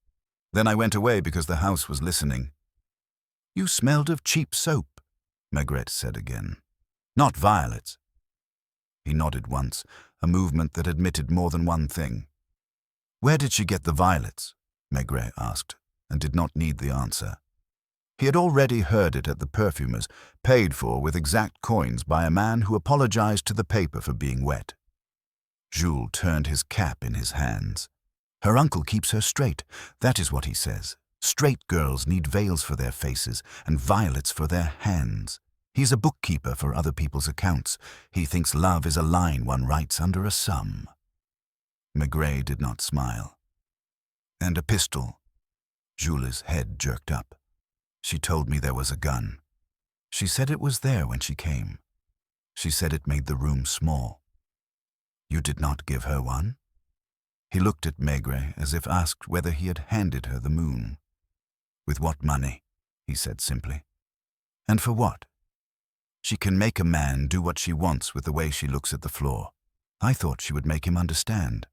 Speaker 1: Then I went away because the house was listening." "You smelled of cheap soap," Maigret said again. "Not violets." He nodded once, a movement that admitted more than one thing. "Where did she get the violets?" Maigret asked, and did not need the answer. He had already heard it at the perfumer's, paid for with exact coins by a man who apologized to the paper for being wet. Jules turned his cap in his hands. "Her uncle keeps her straight. That is what he says. Straight girls need veils for their faces and violets for their hands. He's a bookkeeper for other people's accounts. He thinks love is a line one writes under a sum." Maigret did not smile. "And a pistol." Jules' head jerked up. "She told me there was a gun. She said it was there when she came. She said it made the room small." "You did not give her one?" He looked at Maigret as if asked whether he had handed her the moon. "With what money?" he said simply. "And for what?" "She can make a man do what she wants with the way she looks at the floor. I thought she would make him understand."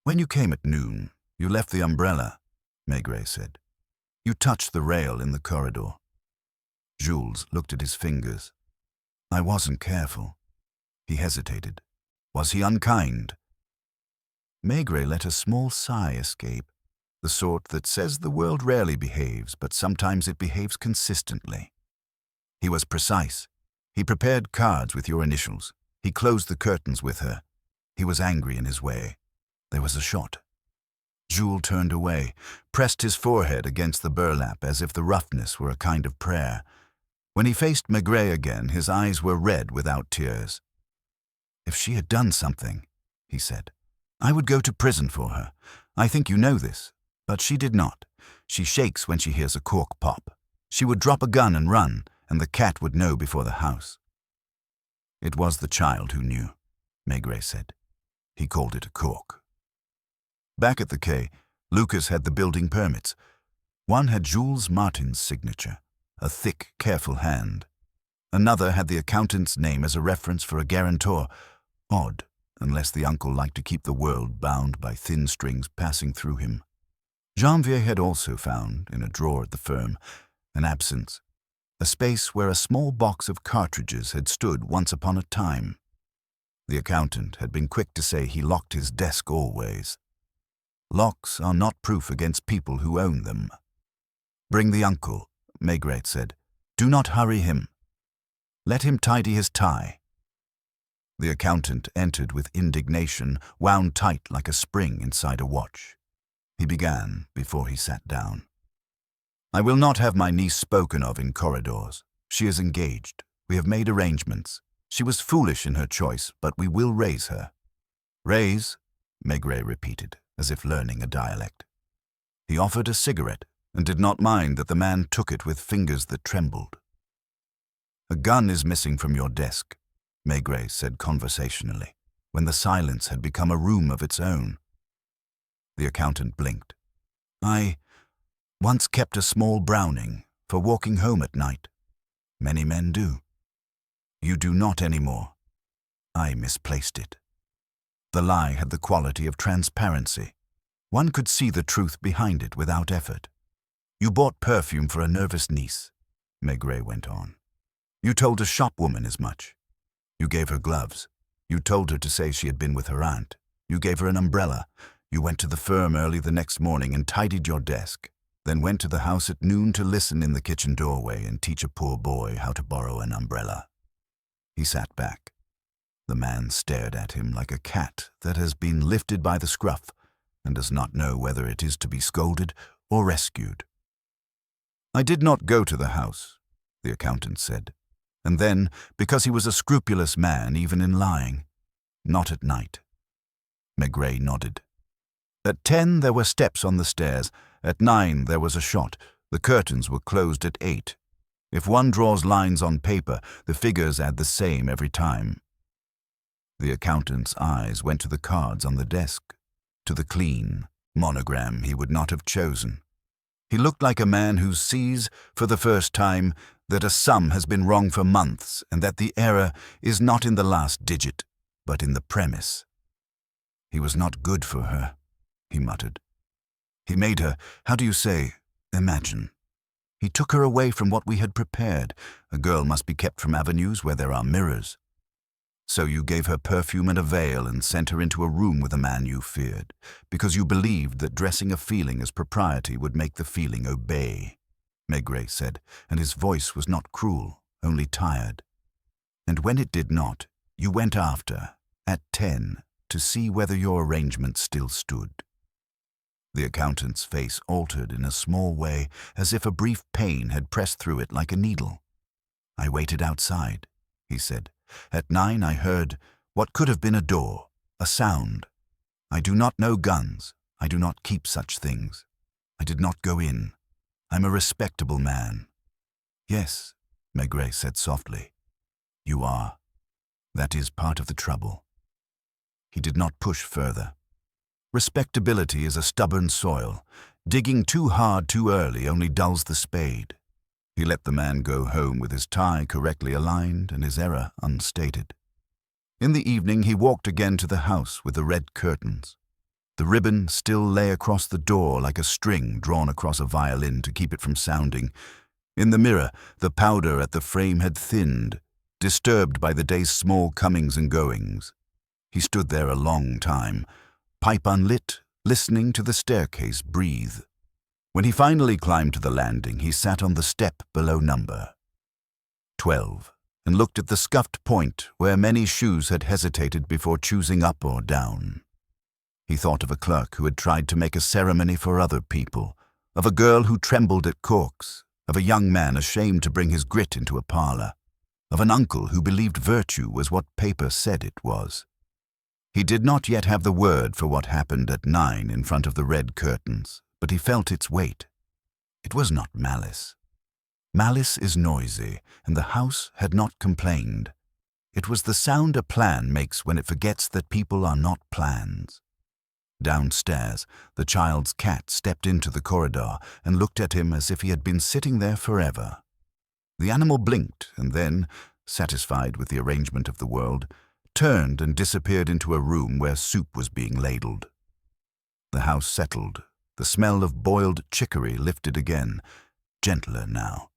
Speaker 1: "When you came at noon, you left the umbrella," Maigret said. "You touched the rail in the corridor." Jules looked at his fingers. "I wasn't careful." He hesitated. "Was he unkind?" Maigret let a small sigh escape, the sort that says the world rarely behaves, but sometimes it behaves consistently. "He was precise. He prepared cards with your initials. He closed the curtains with her. He was angry in his way. There was a shot." Jules turned away, pressed his forehead against the burlap as if the roughness were a kind of prayer. When he faced Maigret again, his eyes were red without tears. "If she had done something," he said, "I would go to prison for her. I think you know this. But she did not. She shakes when she hears a cork pop. She would drop a gun and run, and the cat would know before the house." "It was the child who knew," Maigret said. "He called it a cork." Back at the quay, Lucas had the building permits. One had Jules Martin's signature, a thick, careful hand. Another had the accountant's name as a reference for a guarantor. Odd, unless the uncle liked to keep the world bound by thin strings passing through him. Janvier had also found, in a drawer at the firm, an absence, a space where a small box of cartridges had stood once upon a time. The accountant had been quick to say he locked his desk always. Locks are not proof against people who own them. "Bring the uncle," Maigret said. "Do not hurry him. Let him tidy his tie." The accountant entered with indignation, wound tight like a spring inside a watch. He began before he sat down. "I will not have my niece spoken of in corridors. She is engaged. We have made arrangements. She was foolish in her choice, but we will raise her." "Raise?" Maigret repeated, as if learning a dialect. He offered a cigarette, and did not mind that the man took it with fingers that trembled. "A gun is missing from your desk," Maigret said conversationally, when the silence had become a room of its own. The accountant blinked. "I once kept a small Browning for walking home at night. Many men do. You do not anymore. I misplaced it." The lie had the quality of transparency. One could see the truth behind it without effort. "You bought perfume for a nervous niece," Maigret went on. "You told a shopwoman as much. You gave her gloves. You told her to say she had been with her aunt. You gave her an umbrella. You went to the firm early the next morning and tidied your desk, then went to the house at noon to listen in the kitchen doorway and teach a poor boy how to borrow an umbrella." He sat back. The man stared at him like a cat that has been lifted by the scruff and does not know whether it is to be scolded or rescued. "I did not go to the house," the accountant said, and then, because he was a scrupulous man even in lying, "not at night." Maigret nodded. "At 10 there were steps on the stairs. At 9 there was a shot. The curtains were closed at 8. If one draws lines on paper, the figures add the same every time." The accountant's eyes went to the cards on the desk, to the clean monogram he would not have chosen. He looked like a man who sees, for the first time, that a sum has been wrong for months and that the error is not in the last digit, but in the premise. "He was not good for her," he muttered. "He made her, how do you say, imagine. He took her away from what we had prepared. A girl must be kept from avenues where there are mirrors. So you gave her perfume and a veil and sent her into a room with a man you feared, because you believed that dressing a feeling as propriety would make the feeling obey," Maigret said, and his voice was not cruel, only tired. "And when it did not, you went after, at 10, to see whether your arrangement still stood." The accountant's face altered in a small way, as if a brief pain had pressed through it like a needle. "I waited outside," he said. "At 9 I heard what could have been a door, a sound. I do not know guns. I do not keep such things. I did not go in. I'm a respectable man." "Yes," Maigret said softly. "You are. That is part of the trouble." He did not push further. Respectability is a stubborn soil. Digging too hard too early only dulls the spade. He let the man go home with his tie correctly aligned and his error unstated. In the evening he walked again to the house with the red curtains. The ribbon still lay across the door like a string drawn across a violin to keep it from sounding. In the mirror, the powder at the frame had thinned, disturbed by the day's small comings and goings. He stood there a long time, pipe unlit, listening to the staircase breathe. When he finally climbed to the landing, he sat on the step below number 12 and looked at the scuffed point where many shoes had hesitated before choosing up or down. He thought of a clerk who had tried to make a ceremony for other people, of a girl who trembled at corks, of a young man ashamed to bring his grit into a parlor, of an uncle who believed virtue was what paper said it was. He did not yet have the word for what happened at 9 in front of the red curtains, but he felt its weight. It was not malice. Malice is noisy, and the house had not complained. It was the sound a plan makes when it forgets that people are not plans. Downstairs, the child's cat stepped into the corridor and looked at him as if he had been sitting there forever. The animal blinked and then, satisfied with the arrangement of the world, turned and disappeared into a room where soup was being ladled. The house settled. The smell of boiled chicory lifted again, gentler now.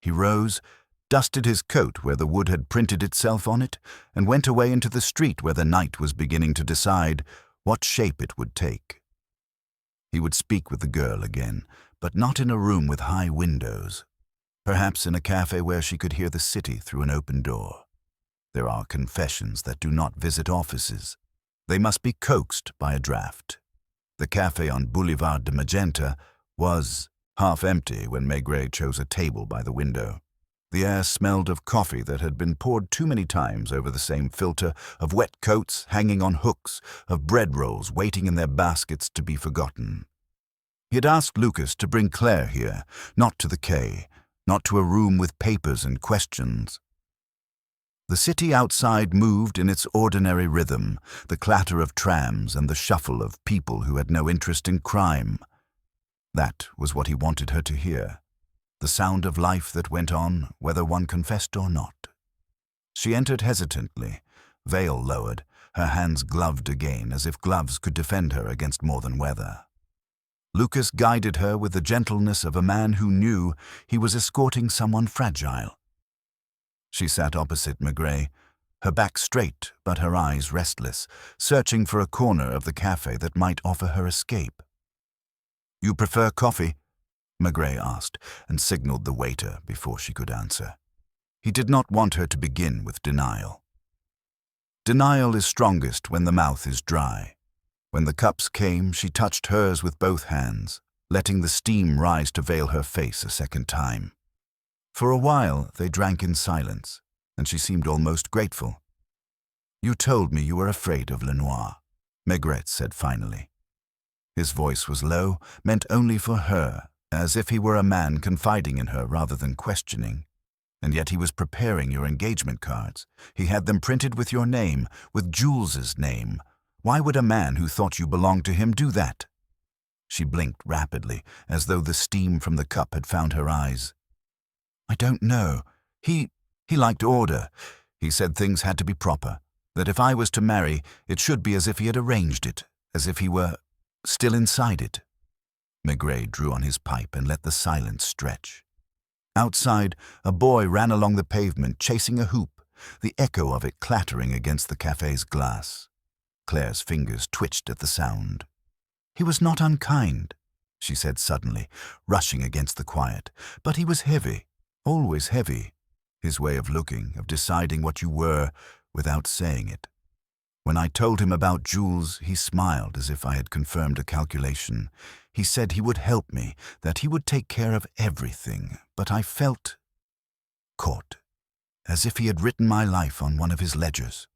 Speaker 1: He rose, dusted his coat where the wood had printed itself on it, and went away into the street where the night was beginning to decide what shape it would take. He would speak with the girl again, but not in a room with high windows. Perhaps in a cafe where she could hear the city through an open door. There are confessions that do not visit offices. They must be coaxed by a draft. The cafe on Boulevard de Magenta was half empty when Maigret chose a table by the window. The air smelled of coffee that had been poured too many times over the same filter, of wet coats hanging on hooks, of bread rolls waiting in their baskets to be forgotten. He had asked Lucas to bring Claire here, not to the quay, not to a room with papers and questions. The city outside moved in its ordinary rhythm, the clatter of trams and the shuffle of people who had no interest in crime. That was what he wanted her to hear, the sound of life that went on, whether one confessed or not. She entered hesitantly, veil lowered, her hands gloved again as if gloves could defend her against more than weather. Lucas guided her with the gentleness of a man who knew he was escorting someone fragile. She sat opposite Maigret, her back straight but her eyes restless, searching for a corner of the cafe that might offer her escape. "You prefer coffee?" Maigret asked, and signaled the waiter before she could answer. He did not want her to begin with denial. Denial is strongest when the mouth is dry. When the cups came, she touched hers with both hands, letting the steam rise to veil her face a second time. For a while, they drank in silence, and she seemed almost grateful. "You told me you were afraid of Lenoir," Maigret said finally. His voice was low, meant only for her, as if he were a man confiding in her rather than questioning. And yet he was preparing your engagement cards. He had them printed with your name, with Jules's name. Why would a man who thought you belonged to him do that? She blinked rapidly, as though the steam from the cup had found her eyes. "I don't know. He liked order. He said things had to be proper, that if I was to marry, it should be as if he had arranged it, as if he were still inside it." Maigret drew on his pipe and let the silence stretch. Outside, a boy ran along the pavement chasing a hoop, the echo of it clattering against the cafe's glass. Claire's fingers twitched at the sound. "He was not unkind," she said suddenly, rushing against the quiet, "but he was heavy, always heavy. His way of looking, of deciding what you were without saying it. When I told him about Jules, he smiled as if I had confirmed a calculation. He said he would help me, that he would take care of everything, but I felt caught, as if he had written my life on one of his ledgers."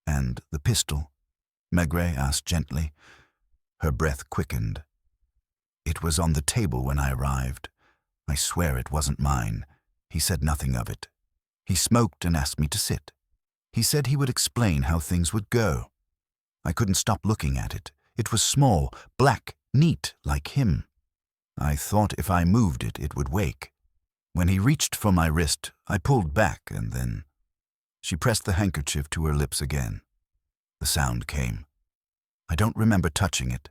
Speaker 1: "And the pistol?" Maigret asked gently. Her breath quickened. "It was on the table when I arrived. I swear it wasn't mine. He said nothing of it. He smoked and asked me to sit. He said he would explain how things would go. I couldn't stop looking at it. It was small, black, neat, like him. I thought if I moved it, it would wake. When he reached for my wrist, I pulled back and then—" She pressed the handkerchief to her lips again. The sound came. "I don't remember touching it.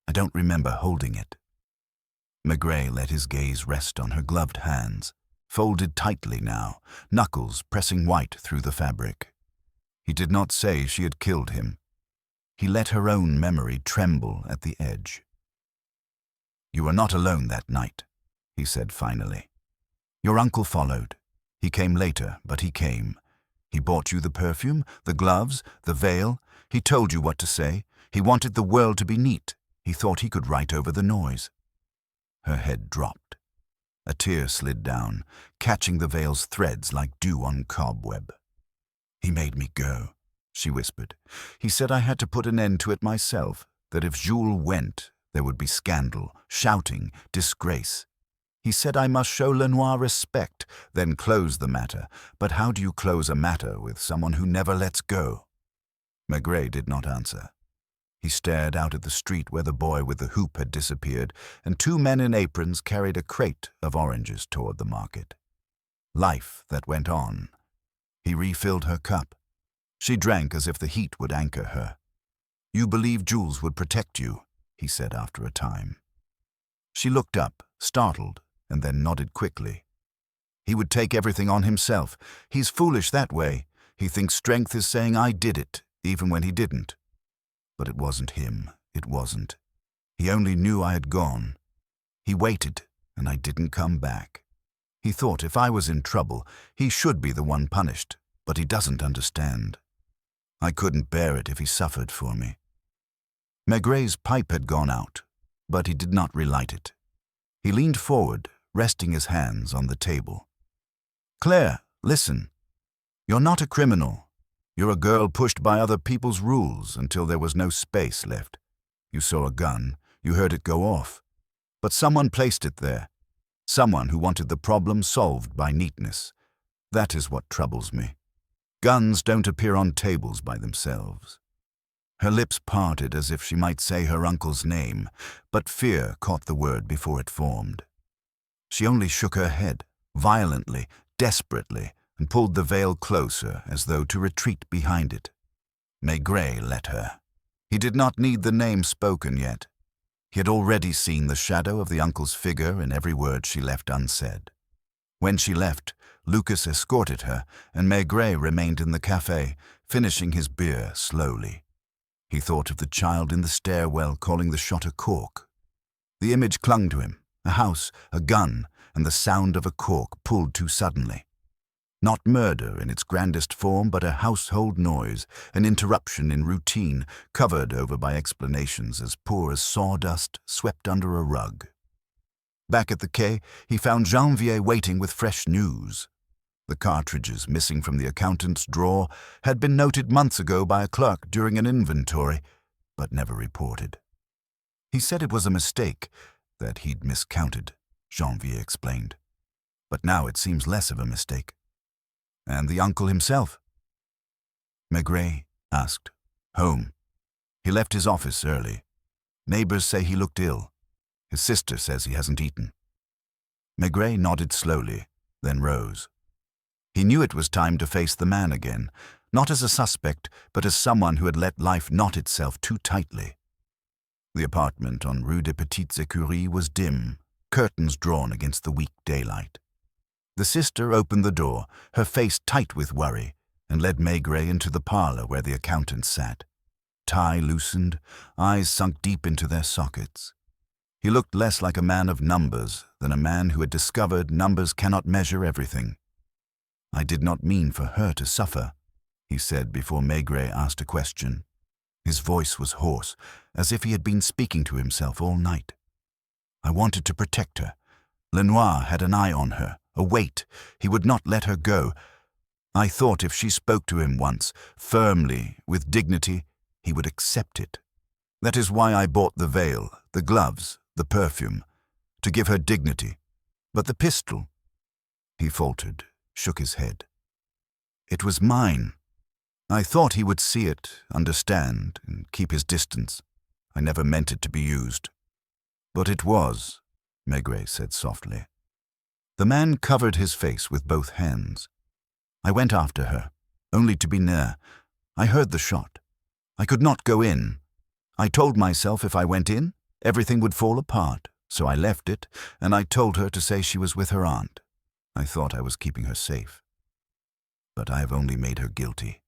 Speaker 1: I don't remember holding it." Maigret let his gaze rest on her gloved hands, folded tightly now, knuckles pressing white through the fabric. He did not say she had killed him. He let her own memory tremble at the edge. "You were not alone that night," he said finally. "Your uncle followed. He came later, but he came. He bought you the perfume, the gloves, the veil. He told you what to say. He wanted the world to be neat. He thought he could write over the noise." Her head dropped. A tear slid down, catching the veil's threads like dew on cobweb. "He made me go," she whispered. "He said I had to put an end to it myself, that if Jules went, there would be scandal, shouting, disgrace. He said I must show Lenoir respect, then close the matter. But how do you close a matter with someone who never lets go?" Maigret did not answer. He stared out at the street where the boy with the hoop had disappeared, and two men in aprons carried a crate of oranges toward the market. Life that went on. He refilled her cup. She drank as if the heat would anchor her. "You believe Jules would protect you," he said after a time. She looked up, startled, and then nodded quickly. "He would take everything on himself. He's foolish that way. He thinks strength is saying I did it, even when he didn't. But it wasn't him. It wasn't. He only knew I had gone. He waited, and I didn't come back. He thought if I was in trouble, he should be the one punished, but he doesn't understand. I couldn't bear it if he suffered for me." Maigret's pipe had gone out, but he did not relight it. He leaned forward, resting his hands on the table. "Claire, listen. You're not a criminal. You're a girl pushed by other people's rules until there was no space left. You saw a gun. You heard it go off. But someone placed it there. Someone who wanted the problem solved by neatness. That is what troubles me. Guns don't appear on tables by themselves. Her lips parted as if she might say her uncle's name, but fear caught the word before it formed. She only shook her head, violently, desperately, and pulled the veil closer as though to retreat behind it. Maigret let her. He did not need the name spoken yet. He had already seen the shadow of the uncle's figure in every word she left unsaid. When she left, Lucas escorted her, and Maigret remained in the café, finishing his beer slowly. He thought of the child in the stairwell calling the shot a cork. The image clung to him, a house, a gun, and the sound of a cork pulled too suddenly. Not murder in its grandest form, but a household noise, an interruption in routine, covered over by explanations as poor as sawdust swept under a rug. Back at the quay, he found Janvier waiting with fresh news. The cartridges missing from the accountant's drawer had been noted months ago by a clerk during an inventory, but never reported. He said it was a mistake, that he'd miscounted, Janvier explained. But now it seems less of a mistake. And the uncle himself? Maigret asked. Home. He left his office early. Neighbors say he looked ill. His sister says he hasn't eaten. Maigret nodded slowly, then rose. He knew it was time to face the man again, not as a suspect, but as someone who had let life knot itself too tightly. The apartment on Rue des Petites Écuries was dim, curtains drawn against the weak daylight. The sister opened the door, her face tight with worry, and led Maigret into the parlor where the accountant sat. Tie loosened, eyes sunk deep into their sockets. He looked less like a man of numbers than a man who had discovered numbers cannot measure everything. I did not mean for her to suffer, he said before Maigret asked a question. His voice was hoarse, as if he had been speaking to himself all night. I wanted to protect her. Lenoir had an eye on her, a weight. He would not let her go. I thought if she spoke to him once, firmly, with dignity, he would accept it. That is why I bought the veil, the gloves, the perfume, to give her dignity. But the pistol, he faltered, shook his head. It was mine. I thought he would see it, understand, and keep his distance. I never meant it to be used. But it was, Maigret said softly. The man covered his face with both hands. I went after her, only to be near. I heard the shot. I could not go in. I told myself if I went in, everything would fall apart, so I left it, and I told her to say she was with her aunt. I thought I was keeping her safe. But I have only made her guilty.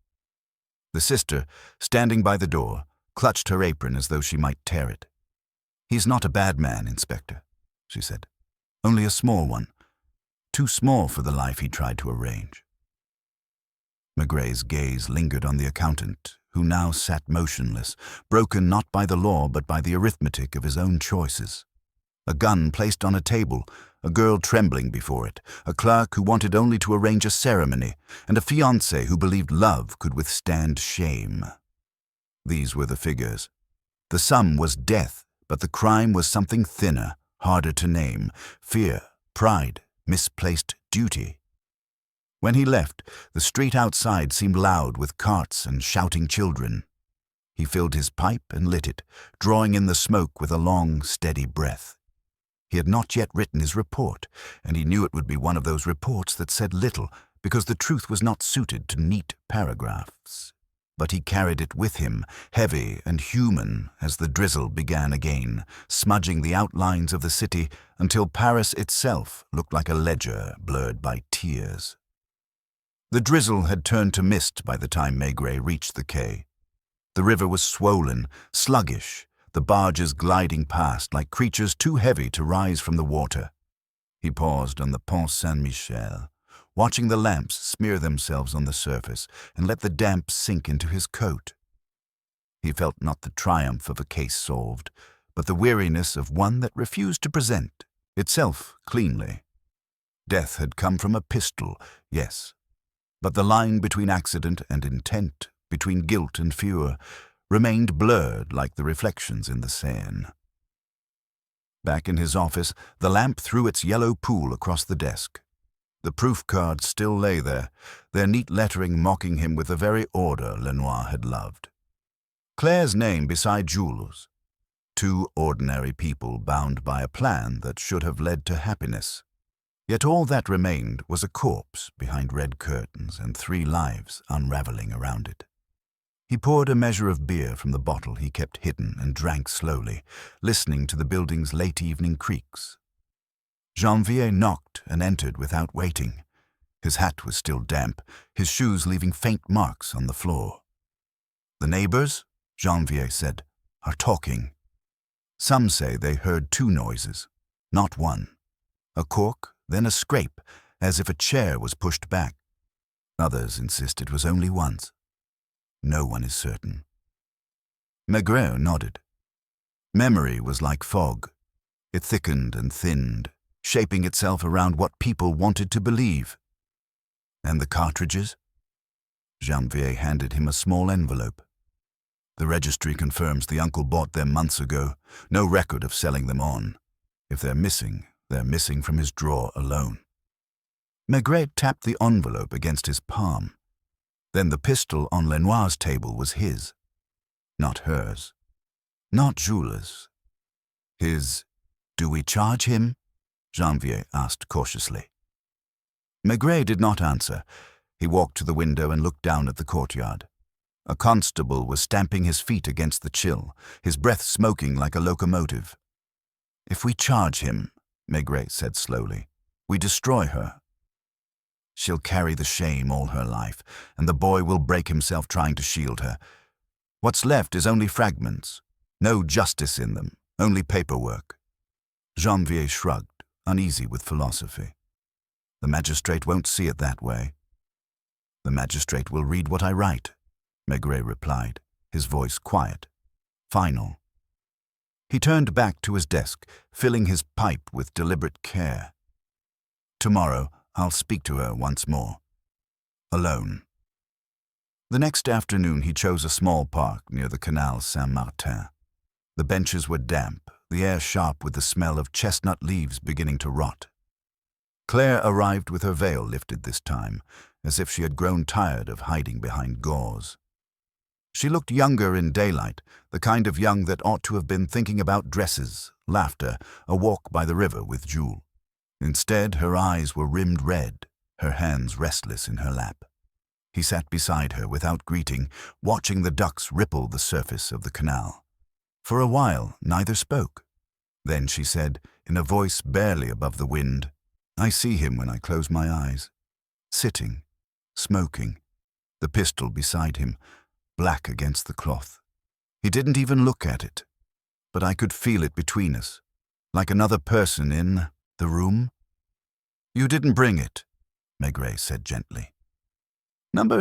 Speaker 1: The sister, standing by the door, clutched her apron as though she might tear it. He's not a bad man, Inspector, she said. Only a small one. Too small for the life he tried to arrange. Maigret's gaze lingered on the accountant, who now sat motionless, broken not by the law but by the arithmetic of his own choices. A gun placed on a table, a girl trembling before it, a clerk who wanted only to arrange a ceremony, and a fiancé who believed love could withstand shame. These were the figures. The sum was death, but the crime was something thinner, harder to name: fear, pride, misplaced duty. When he left, the street outside seemed loud with carts and shouting children. He filled his pipe and lit it, drawing in the smoke with a long, steady breath. He had not yet written his report, and he knew it would be one of those reports that said little because the truth was not suited to neat paragraphs. But he carried it with him, heavy and human, as the drizzle began again, smudging the outlines of the city until Paris itself looked like a ledger blurred by tears. The drizzle had turned to mist by the time Maigret reached the quay. The river was swollen, sluggish, the barges gliding past like creatures too heavy to rise from the water. He paused on the Pont Saint-Michel, watching the lamps smear themselves on the surface and let the damp sink into his coat. He felt not the triumph of a case solved, but the weariness of one that refused to present itself cleanly. Death had come from a pistol, yes, but the line between accident and intent, between guilt and fear, remained blurred like the reflections in the Seine. Back in his office, the lamp threw its yellow pool across the desk. The proof cards still lay there, their neat lettering mocking him with the very order Lenoir had loved. Claire's name beside Jules. Two ordinary people bound by a plan that should have led to happiness. Yet all that remained was a corpse behind red curtains and 3 lives unraveling around it. He poured a measure of beer from the bottle he kept hidden and drank slowly, listening to the building's late evening creaks. Janvier knocked and entered without waiting. His hat was still damp, his shoes leaving faint marks on the floor. "The neighbors," Janvier said, "are talking. Some say they heard 2 noises, not one. A cork, then a scrape, as if a chair was pushed back. Others insist it was only once. No one is certain." Maigret nodded. Memory was like fog. It thickened and thinned, shaping itself around what people wanted to believe. "And the cartridges?" Janvier handed him a small envelope. "The registry confirms the uncle bought them months ago. No record of selling them on. If they're missing from his drawer alone." Maigret tapped the envelope against his palm. Then the pistol on Lenoir's table was his. Not hers. Not Jules'. His. "Do we charge him?" Janvier asked cautiously. Maigret did not answer. He walked to the window and looked down at the courtyard. A constable was stamping his feet against the chill, his breath smoking like a locomotive. "If we charge him," Maigret said slowly, "we destroy her. She'll carry the shame all her life, and the boy will break himself trying to shield her. What's left is only fragments. No justice in them, only paperwork." Janvier shrugged, uneasy with philosophy. "The magistrate won't see it that way." "The magistrate will read what I write," Maigret replied, his voice quiet, final. He turned back to his desk, filling his pipe with deliberate care. "Tomorrow, I'll speak to her once more. Alone." The next afternoon he chose a small park near the Canal Saint-Martin. The benches were damp, the air sharp with the smell of chestnut leaves beginning to rot. Claire arrived with her veil lifted this time, as if she had grown tired of hiding behind gauze. She looked younger in daylight, the kind of young that ought to have been thinking about dresses, laughter, a walk by the river with Jules. Instead, her eyes were rimmed red, her hands restless in her lap. He sat beside her without greeting, watching the ducks ripple the surface of the canal. For a while, neither spoke. Then she said, in a voice barely above the wind, "I see him when I close my eyes. Sitting, smoking, the pistol beside him, black against the cloth. He didn't even look at it, but I could feel it between us, like another person in the room." "You didn't bring it," Maigret said gently.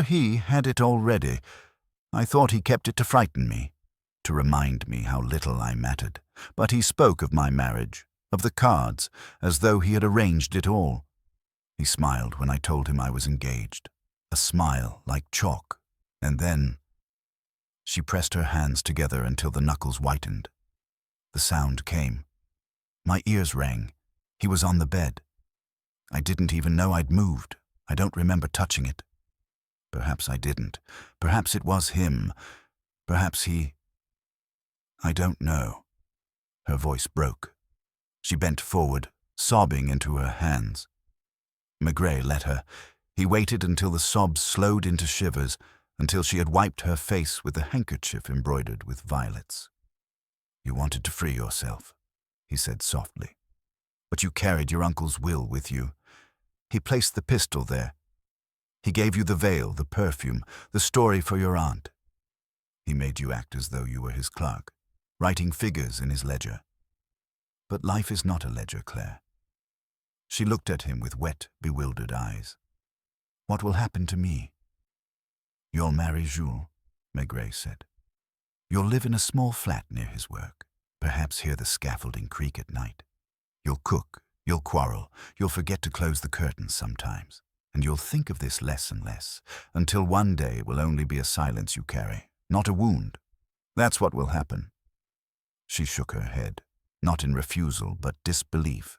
Speaker 1: He had it already. I thought he kept it to frighten me, to remind me how little I mattered. But he spoke of my marriage, of the cards, as though he had arranged it all. He smiled when I told him I was engaged, a smile like chalk, and then... She pressed her hands together until the knuckles whitened. The sound came. My ears rang. He was on the bed. I didn't even know I'd moved. I don't remember touching it. Perhaps I didn't. Perhaps it was him. Perhaps he... I don't know. Her voice broke. She bent forward, sobbing into her hands. Maigret let her. He waited until the sobs slowed into shivers, until she had wiped her face with a handkerchief embroidered with violets. "You wanted to free yourself," he said softly. "But you carried your uncle's will with you. He placed the pistol there. He gave you the veil, the perfume, the story for your aunt. He made you act as though you were his clerk, writing figures in his ledger. But life is not a ledger, Claire." She looked at him with wet, bewildered eyes. "What will happen to me?" "You'll marry Jules," Maigret said. "You'll live in a small flat near his work, perhaps hear the scaffolding creak at night. You'll cook, you'll quarrel, you'll forget to close the curtains sometimes, and you'll think of this less and less, until one day it will only be a silence you carry, not a wound. That's what will happen." She shook her head. not in refusal but disbelief,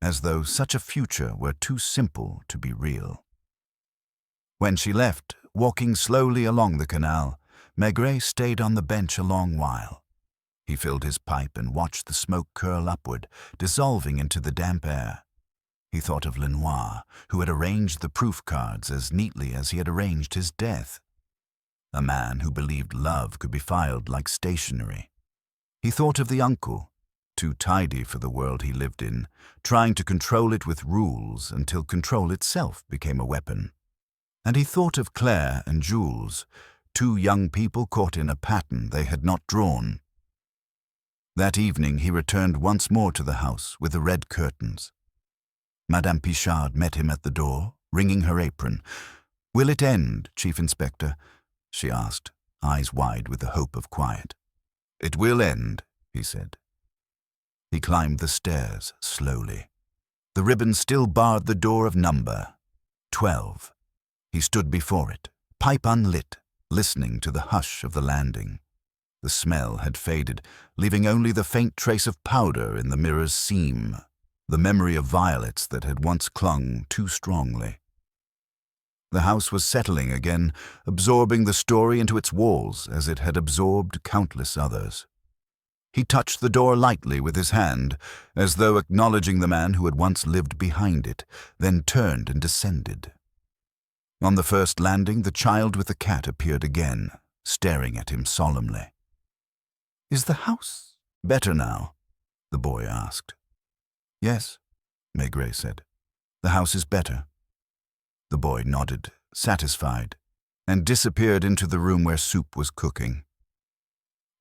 Speaker 1: as though such a future were too simple to be real. When she left, walking slowly along the canal, Maigret stayed on the bench a long while. He filled his pipe and watched the smoke curl upward, dissolving into the damp air. He thought of Lenoir, who had arranged the proof cards as neatly as he had arranged his death. A man who believed love could be filed like stationery. He thought of the uncle, too tidy for the world he lived in, trying to control it with rules until control itself became a weapon. And he thought of Claire and Jules, two young people caught in a pattern they had not drawn. That evening he returned once more to the house with the red curtains. Madame Pichard met him at the door, wringing her apron. "Will it end, Chief Inspector?" she asked, eyes wide with the hope of quiet. "It will end," he said. He climbed the stairs slowly. The ribbon still barred the door of number 12. He stood before it, pipe unlit, listening to the hush of the landing. The smell had faded, leaving only the faint trace of powder in the mirror's seam, the memory of violets that had once clung too strongly. The house was settling again, absorbing the story into its walls as it had absorbed countless others. He touched the door lightly with his hand, as though acknowledging the man who had once lived behind it, then turned and descended. On the first landing, the child with the cat appeared again, staring at him solemnly. "Is the house better now?" the boy asked. "Yes," Maigret said. "The house is better." The boy nodded, satisfied, and disappeared into the room where soup was cooking.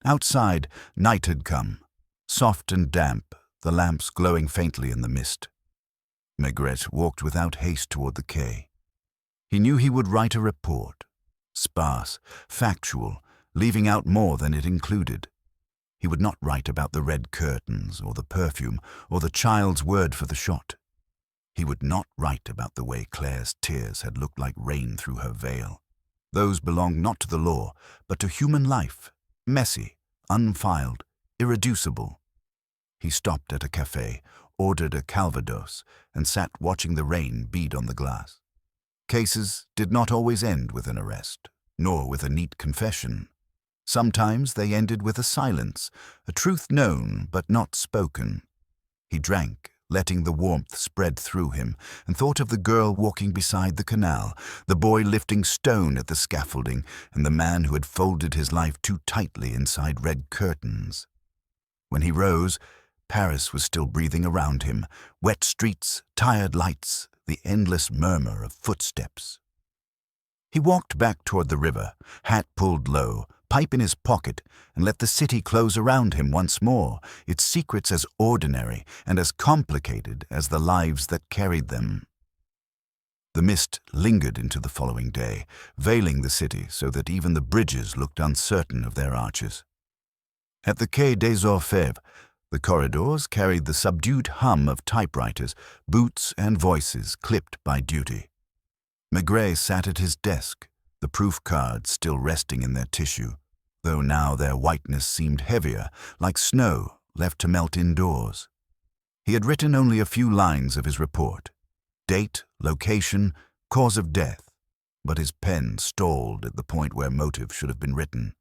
Speaker 1: Outside, night had come, soft and damp, the lamps glowing faintly in the mist. Maigret walked without haste toward the quay. He knew he would write a report, sparse, factual, leaving out more than it included. He would not write about the red curtains, or the perfume, or the child's word for the shot. He would not write about the way Claire's tears had looked like rain through her veil. Those belonged not to the law, but to human life, messy, unfiled, irreducible. He stopped at a café, ordered a calvados, and sat watching the rain bead on the glass. Cases did not always end with an arrest, nor with a neat confession. Sometimes they ended with a silence, a truth known but not spoken. He drank, letting the warmth spread through him, and thought of the girl walking beside the canal, the boy lifting stone at the scaffolding, and the man who had folded his life too tightly inside red curtains. When he rose, Paris was still breathing around him, wet streets, tired lights, the endless murmur of footsteps. He walked back toward the river, hat pulled low, pipe in his pocket, and let the city close around him once more, its secrets as ordinary and as complicated as the lives that carried them. The mist lingered into the following day, veiling the city so that even the bridges looked uncertain of their arches. At the Quai des Orfèvres, the corridors carried the subdued hum of typewriters, boots and voices clipped by duty. Maigret sat at his desk, the proof cards still resting in their tissue, though now their whiteness seemed heavier, like snow left to melt indoors. He had written only a few lines of his report: date, location, cause of death, but his pen stalled at the point where motive should have been written.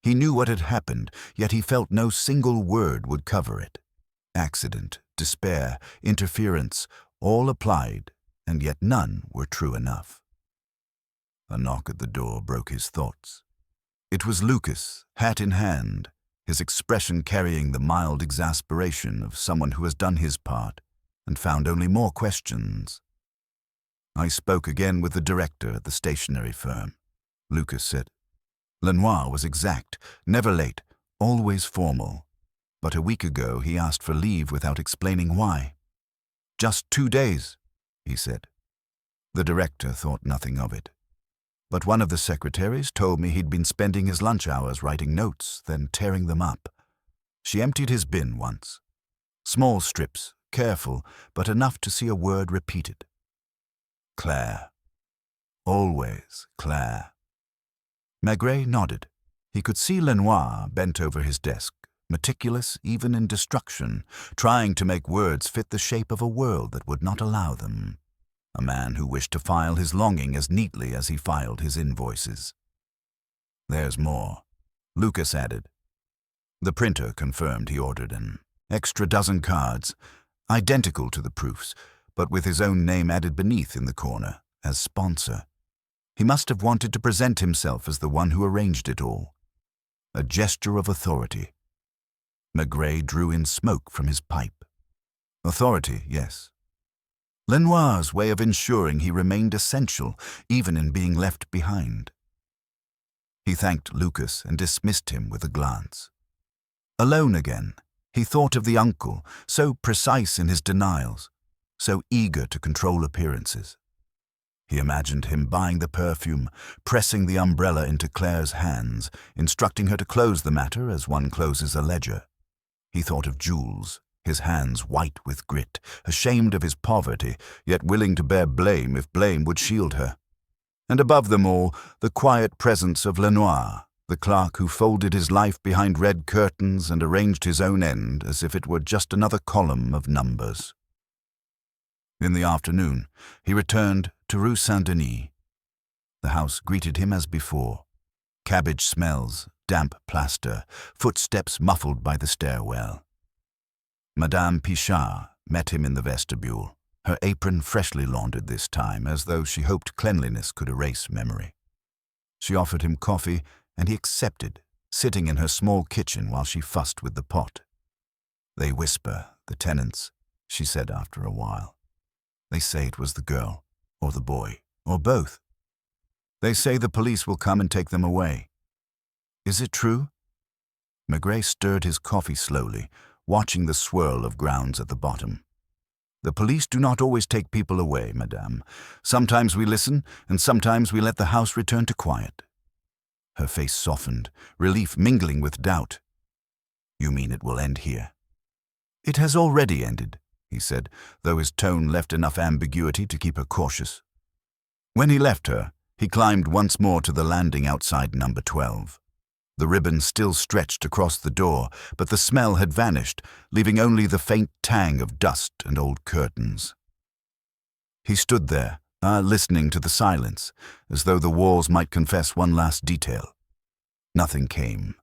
Speaker 1: He knew what had happened, yet he felt no single word would cover it. Accident, despair, interference, all applied, and yet none were true enough. A knock at the door broke his thoughts. It was Lucas, hat in hand, his expression carrying the mild exasperation of someone who has done his part and found only more questions. "I spoke again with the director at the stationery firm," Lucas said. Lenoir was exact, never late, always formal. But a week ago he asked for leave without explaining why. "Just 2 days," he said. The director thought nothing of it. But one of the secretaries told me he'd been spending his lunch hours writing notes, then tearing them up. She emptied his bin once. Small strips, careful, but enough to see a word repeated. Claire. Always Claire. Maigret nodded. He could see Lenoir bent over his desk, meticulous even in destruction, trying to make words fit the shape of a world that would not allow them. A man who wished to file his longing as neatly as he filed his invoices. "There's more," Lucas added. The printer confirmed he ordered an extra dozen cards, identical to the proofs, but with his own name added beneath in the corner as sponsor. He must have wanted to present himself as the one who arranged it all. A gesture of authority. Maigret drew in smoke from his pipe. Authority, yes. Lenoir's way of ensuring he remained essential, even in being left behind. He thanked Lucas and dismissed him with a glance. Alone again, he thought of the uncle, so precise in his denials, so eager to control appearances. He imagined him buying the perfume, pressing the umbrella into Claire's hands, instructing her to close the matter as one closes a ledger. He thought of Jules, his hands white with grit, ashamed of his poverty, yet willing to bear blame if blame would shield her. And above them all, the quiet presence of Lenoir, the clerk who folded his life behind red curtains and arranged his own end as if it were just another column of numbers. In the afternoon, he returned to Rue Saint-Denis. The house greeted him as before. Cabbage smells, damp plaster, footsteps muffled by the stairwell. Madame Pichard met him in the vestibule, her apron freshly laundered this time, as though she hoped cleanliness could erase memory. She offered him coffee, and he accepted, sitting in her small kitchen while she fussed with the pot. "They whisper, the tenants," she said after a while. "They say it was the girl, or the boy, or both. They say the police will come and take them away. Is it true?" Maigret stirred his coffee slowly, watching the swirl of grounds at the bottom. "The police do not always take people away, madame. Sometimes we listen, and sometimes we let the house return to quiet." Her face softened, relief mingling with doubt. "You mean it will end here?" "It has already ended," he said, though his tone left enough ambiguity to keep her cautious. When he left her, he climbed once more to the landing outside number 12. The ribbon still stretched across the door, but the smell had vanished, leaving only the faint tang of dust and old curtains. He stood there, listening to the silence, as though the walls might confess one last detail. Nothing came.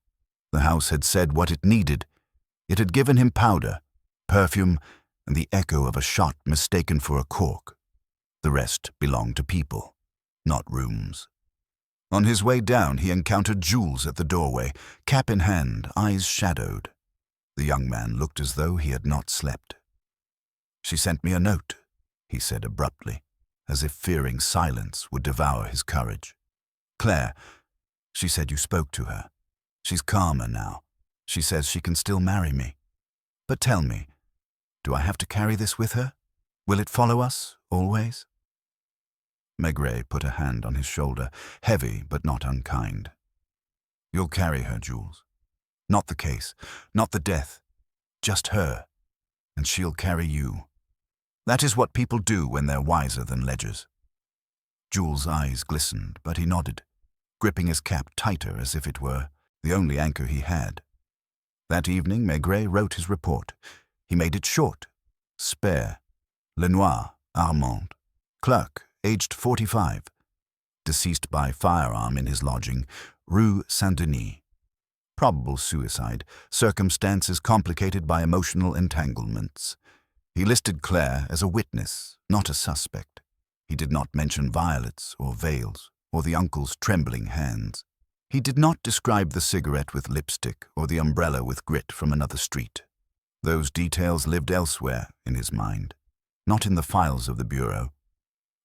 Speaker 1: The house had said what it needed. It had given him powder, perfume, and the echo of a shot mistaken for a cork. The rest belonged to people, not rooms. On his way down, he encountered Jules at the doorway, cap in hand, eyes shadowed. The young man looked as though he had not slept. "She sent me a note," he said abruptly, as if fearing silence would devour his courage. "Claire, she said you spoke to her. She's calmer now. She says she can still marry me. But tell me, do I have to carry this with her? Will it follow us, always?" Maigret put a hand on his shoulder, heavy but not unkind. "You'll carry her, Jules. Not the case, not the death, just her, and she'll carry you. That is what people do when they're wiser than ledgers." Jules' eyes glistened, but he nodded, gripping his cap tighter as if it were the only anchor he had. That evening, Maigret wrote his report. He made it short, spare. Lenoir, Armand, clerk, aged 45. Deceased by firearm in his lodging, Rue Saint-Denis. Probable suicide, circumstances complicated by emotional entanglements. He listed Claire as a witness, not a suspect. He did not mention violets or veils or the uncle's trembling hands. He did not describe the cigarette with lipstick or the umbrella with grit from another street. Those details lived elsewhere in his mind, not in the files of the bureau.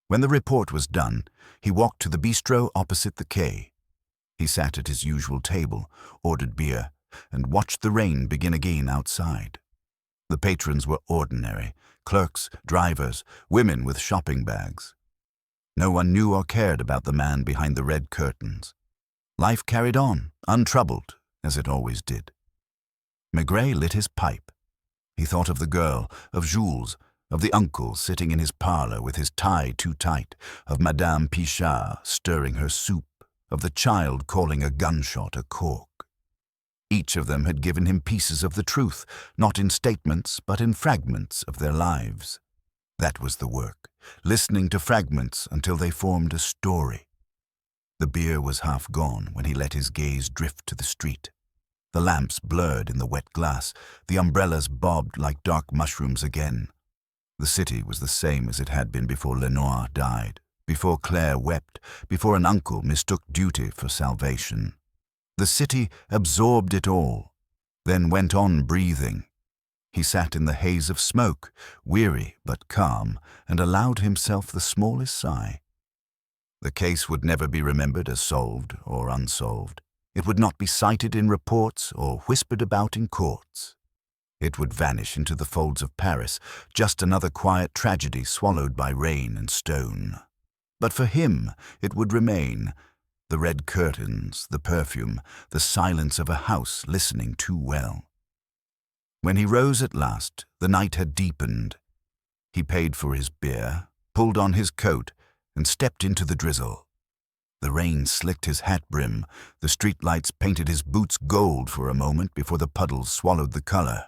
Speaker 1: When the report was done, he walked to the bistro opposite the quay. He sat at his usual table, ordered beer, and watched the rain begin again outside. The patrons were ordinary, clerks, drivers, women with shopping bags. No one knew or cared about the man behind the red curtains. Life carried on, untroubled, as it always did. Maigret lit his pipe. He thought of the girl, of Jules, of the uncle sitting in his parlor with his tie too tight, of Madame Pichard stirring her soup, of the child calling a gunshot a cork. Each of them had given him pieces of the truth, not in statements, but in fragments of their lives. That was the work, listening to fragments until they formed a story. The beer was half gone when he let his gaze drift to the street. The lamps blurred in the wet glass, the umbrellas bobbed like dark mushrooms again. The city was the same as it had been before Lenoir died, before Claire wept, before an uncle mistook duty for salvation. The city absorbed it all, then went on breathing. He sat in the haze of smoke, weary but calm, and allowed himself the smallest sigh. The case would never be remembered as solved or unsolved. It would not be cited in reports or whispered about in courts. It would vanish into the folds of Paris, just another quiet tragedy swallowed by rain and stone. But for him it would remain. The red curtains, the perfume, the silence of a house listening too well. When he rose at last, the night had deepened. He paid for his beer, pulled on his coat, and stepped into the drizzle. The rain slicked his hat brim, the streetlights painted his boots gold for a moment before the puddles swallowed the color.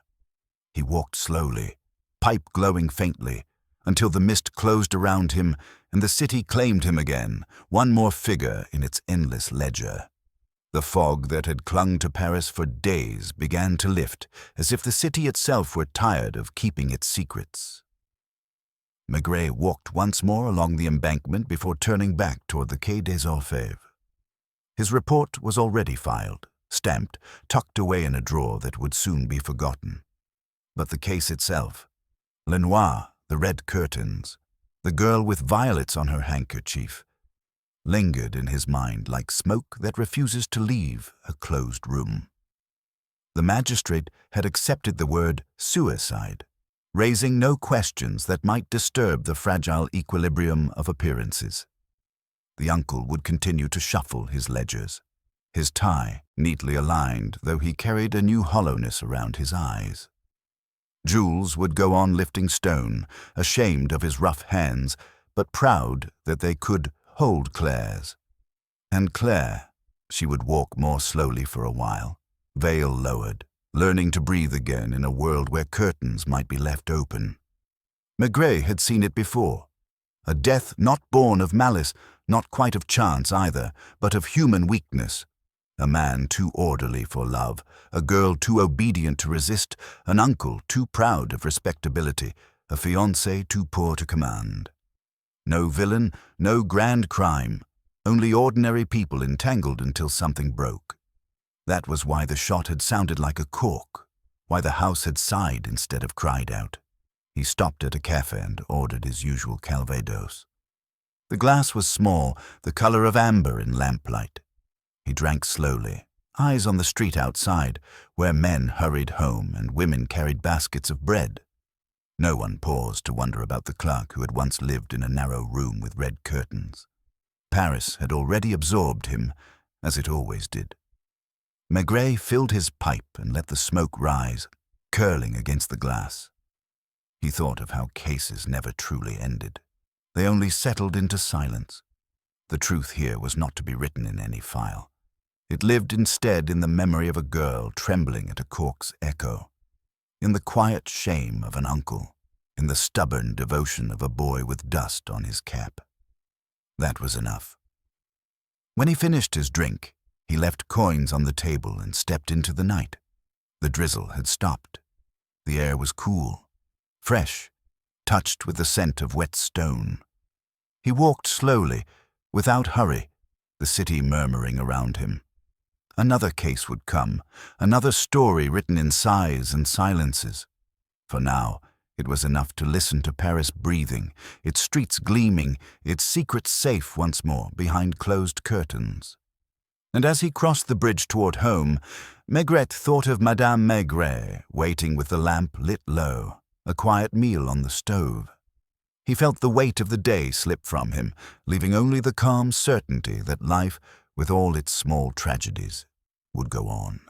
Speaker 1: He walked slowly, pipe glowing faintly, until the mist closed around him and the city claimed him again, one more figure in its endless ledger. The fog that had clung to Paris for days began to lift, as if the city itself were tired of keeping its secrets. Maigret walked once more along the embankment before turning back toward the Quai des Orfèvres. His report was already filed, stamped, tucked away in a drawer that would soon be forgotten. But the case itself, Lenoir, the red curtains, the girl with violets on her handkerchief, lingered in his mind like smoke that refuses to leave a closed room. The magistrate had accepted the word suicide, raising no questions that might disturb the fragile equilibrium of appearances. The uncle would continue to shuffle his ledgers, his tie neatly aligned, though he carried a new hollowness around his eyes. Jules would go on lifting stone, ashamed of his rough hands, but proud that they could hold Claire's. And Claire, she would walk more slowly for a while, veil lowered, learning to breathe again in a world where curtains might be left open. Maigret had seen it before. A death not born of malice, not quite of chance either, but of human weakness. A man too orderly for love, a girl too obedient to resist, an uncle too proud of respectability, a fiancé too poor to command. No villain, no grand crime, only ordinary people entangled until something broke. That was why the shot had sounded like a cork, why the house had sighed instead of cried out. He stopped at a café and ordered his usual Calvados. The glass was small, the color of amber in lamplight. He drank slowly, eyes on the street outside, where men hurried home and women carried baskets of bread. No one paused to wonder about the clerk who had once lived in a narrow room with red curtains. Paris had already absorbed him, as it always did. Maigret filled his pipe and let the smoke rise, curling against the glass. He thought of how cases never truly ended. They only settled into silence. The truth here was not to be written in any file. It lived instead in the memory of a girl trembling at a cork's echo, in the quiet shame of an uncle, in the stubborn devotion of a boy with dust on his cap. That was enough. When he finished his drink, he left coins on the table and stepped into the night. The drizzle had stopped. The air was cool, fresh, touched with the scent of wet stone. He walked slowly, without hurry, the city murmuring around him. Another case would come, another story written in sighs and silences. For now, it was enough to listen to Paris breathing, its streets gleaming, its secrets safe once more behind closed curtains. And as he crossed the bridge toward home, Maigret thought of Madame Maigret waiting with the lamp lit low, a quiet meal on the stove. He felt the weight of the day slip from him, leaving only the calm certainty that life, with all its small tragedies, would go on.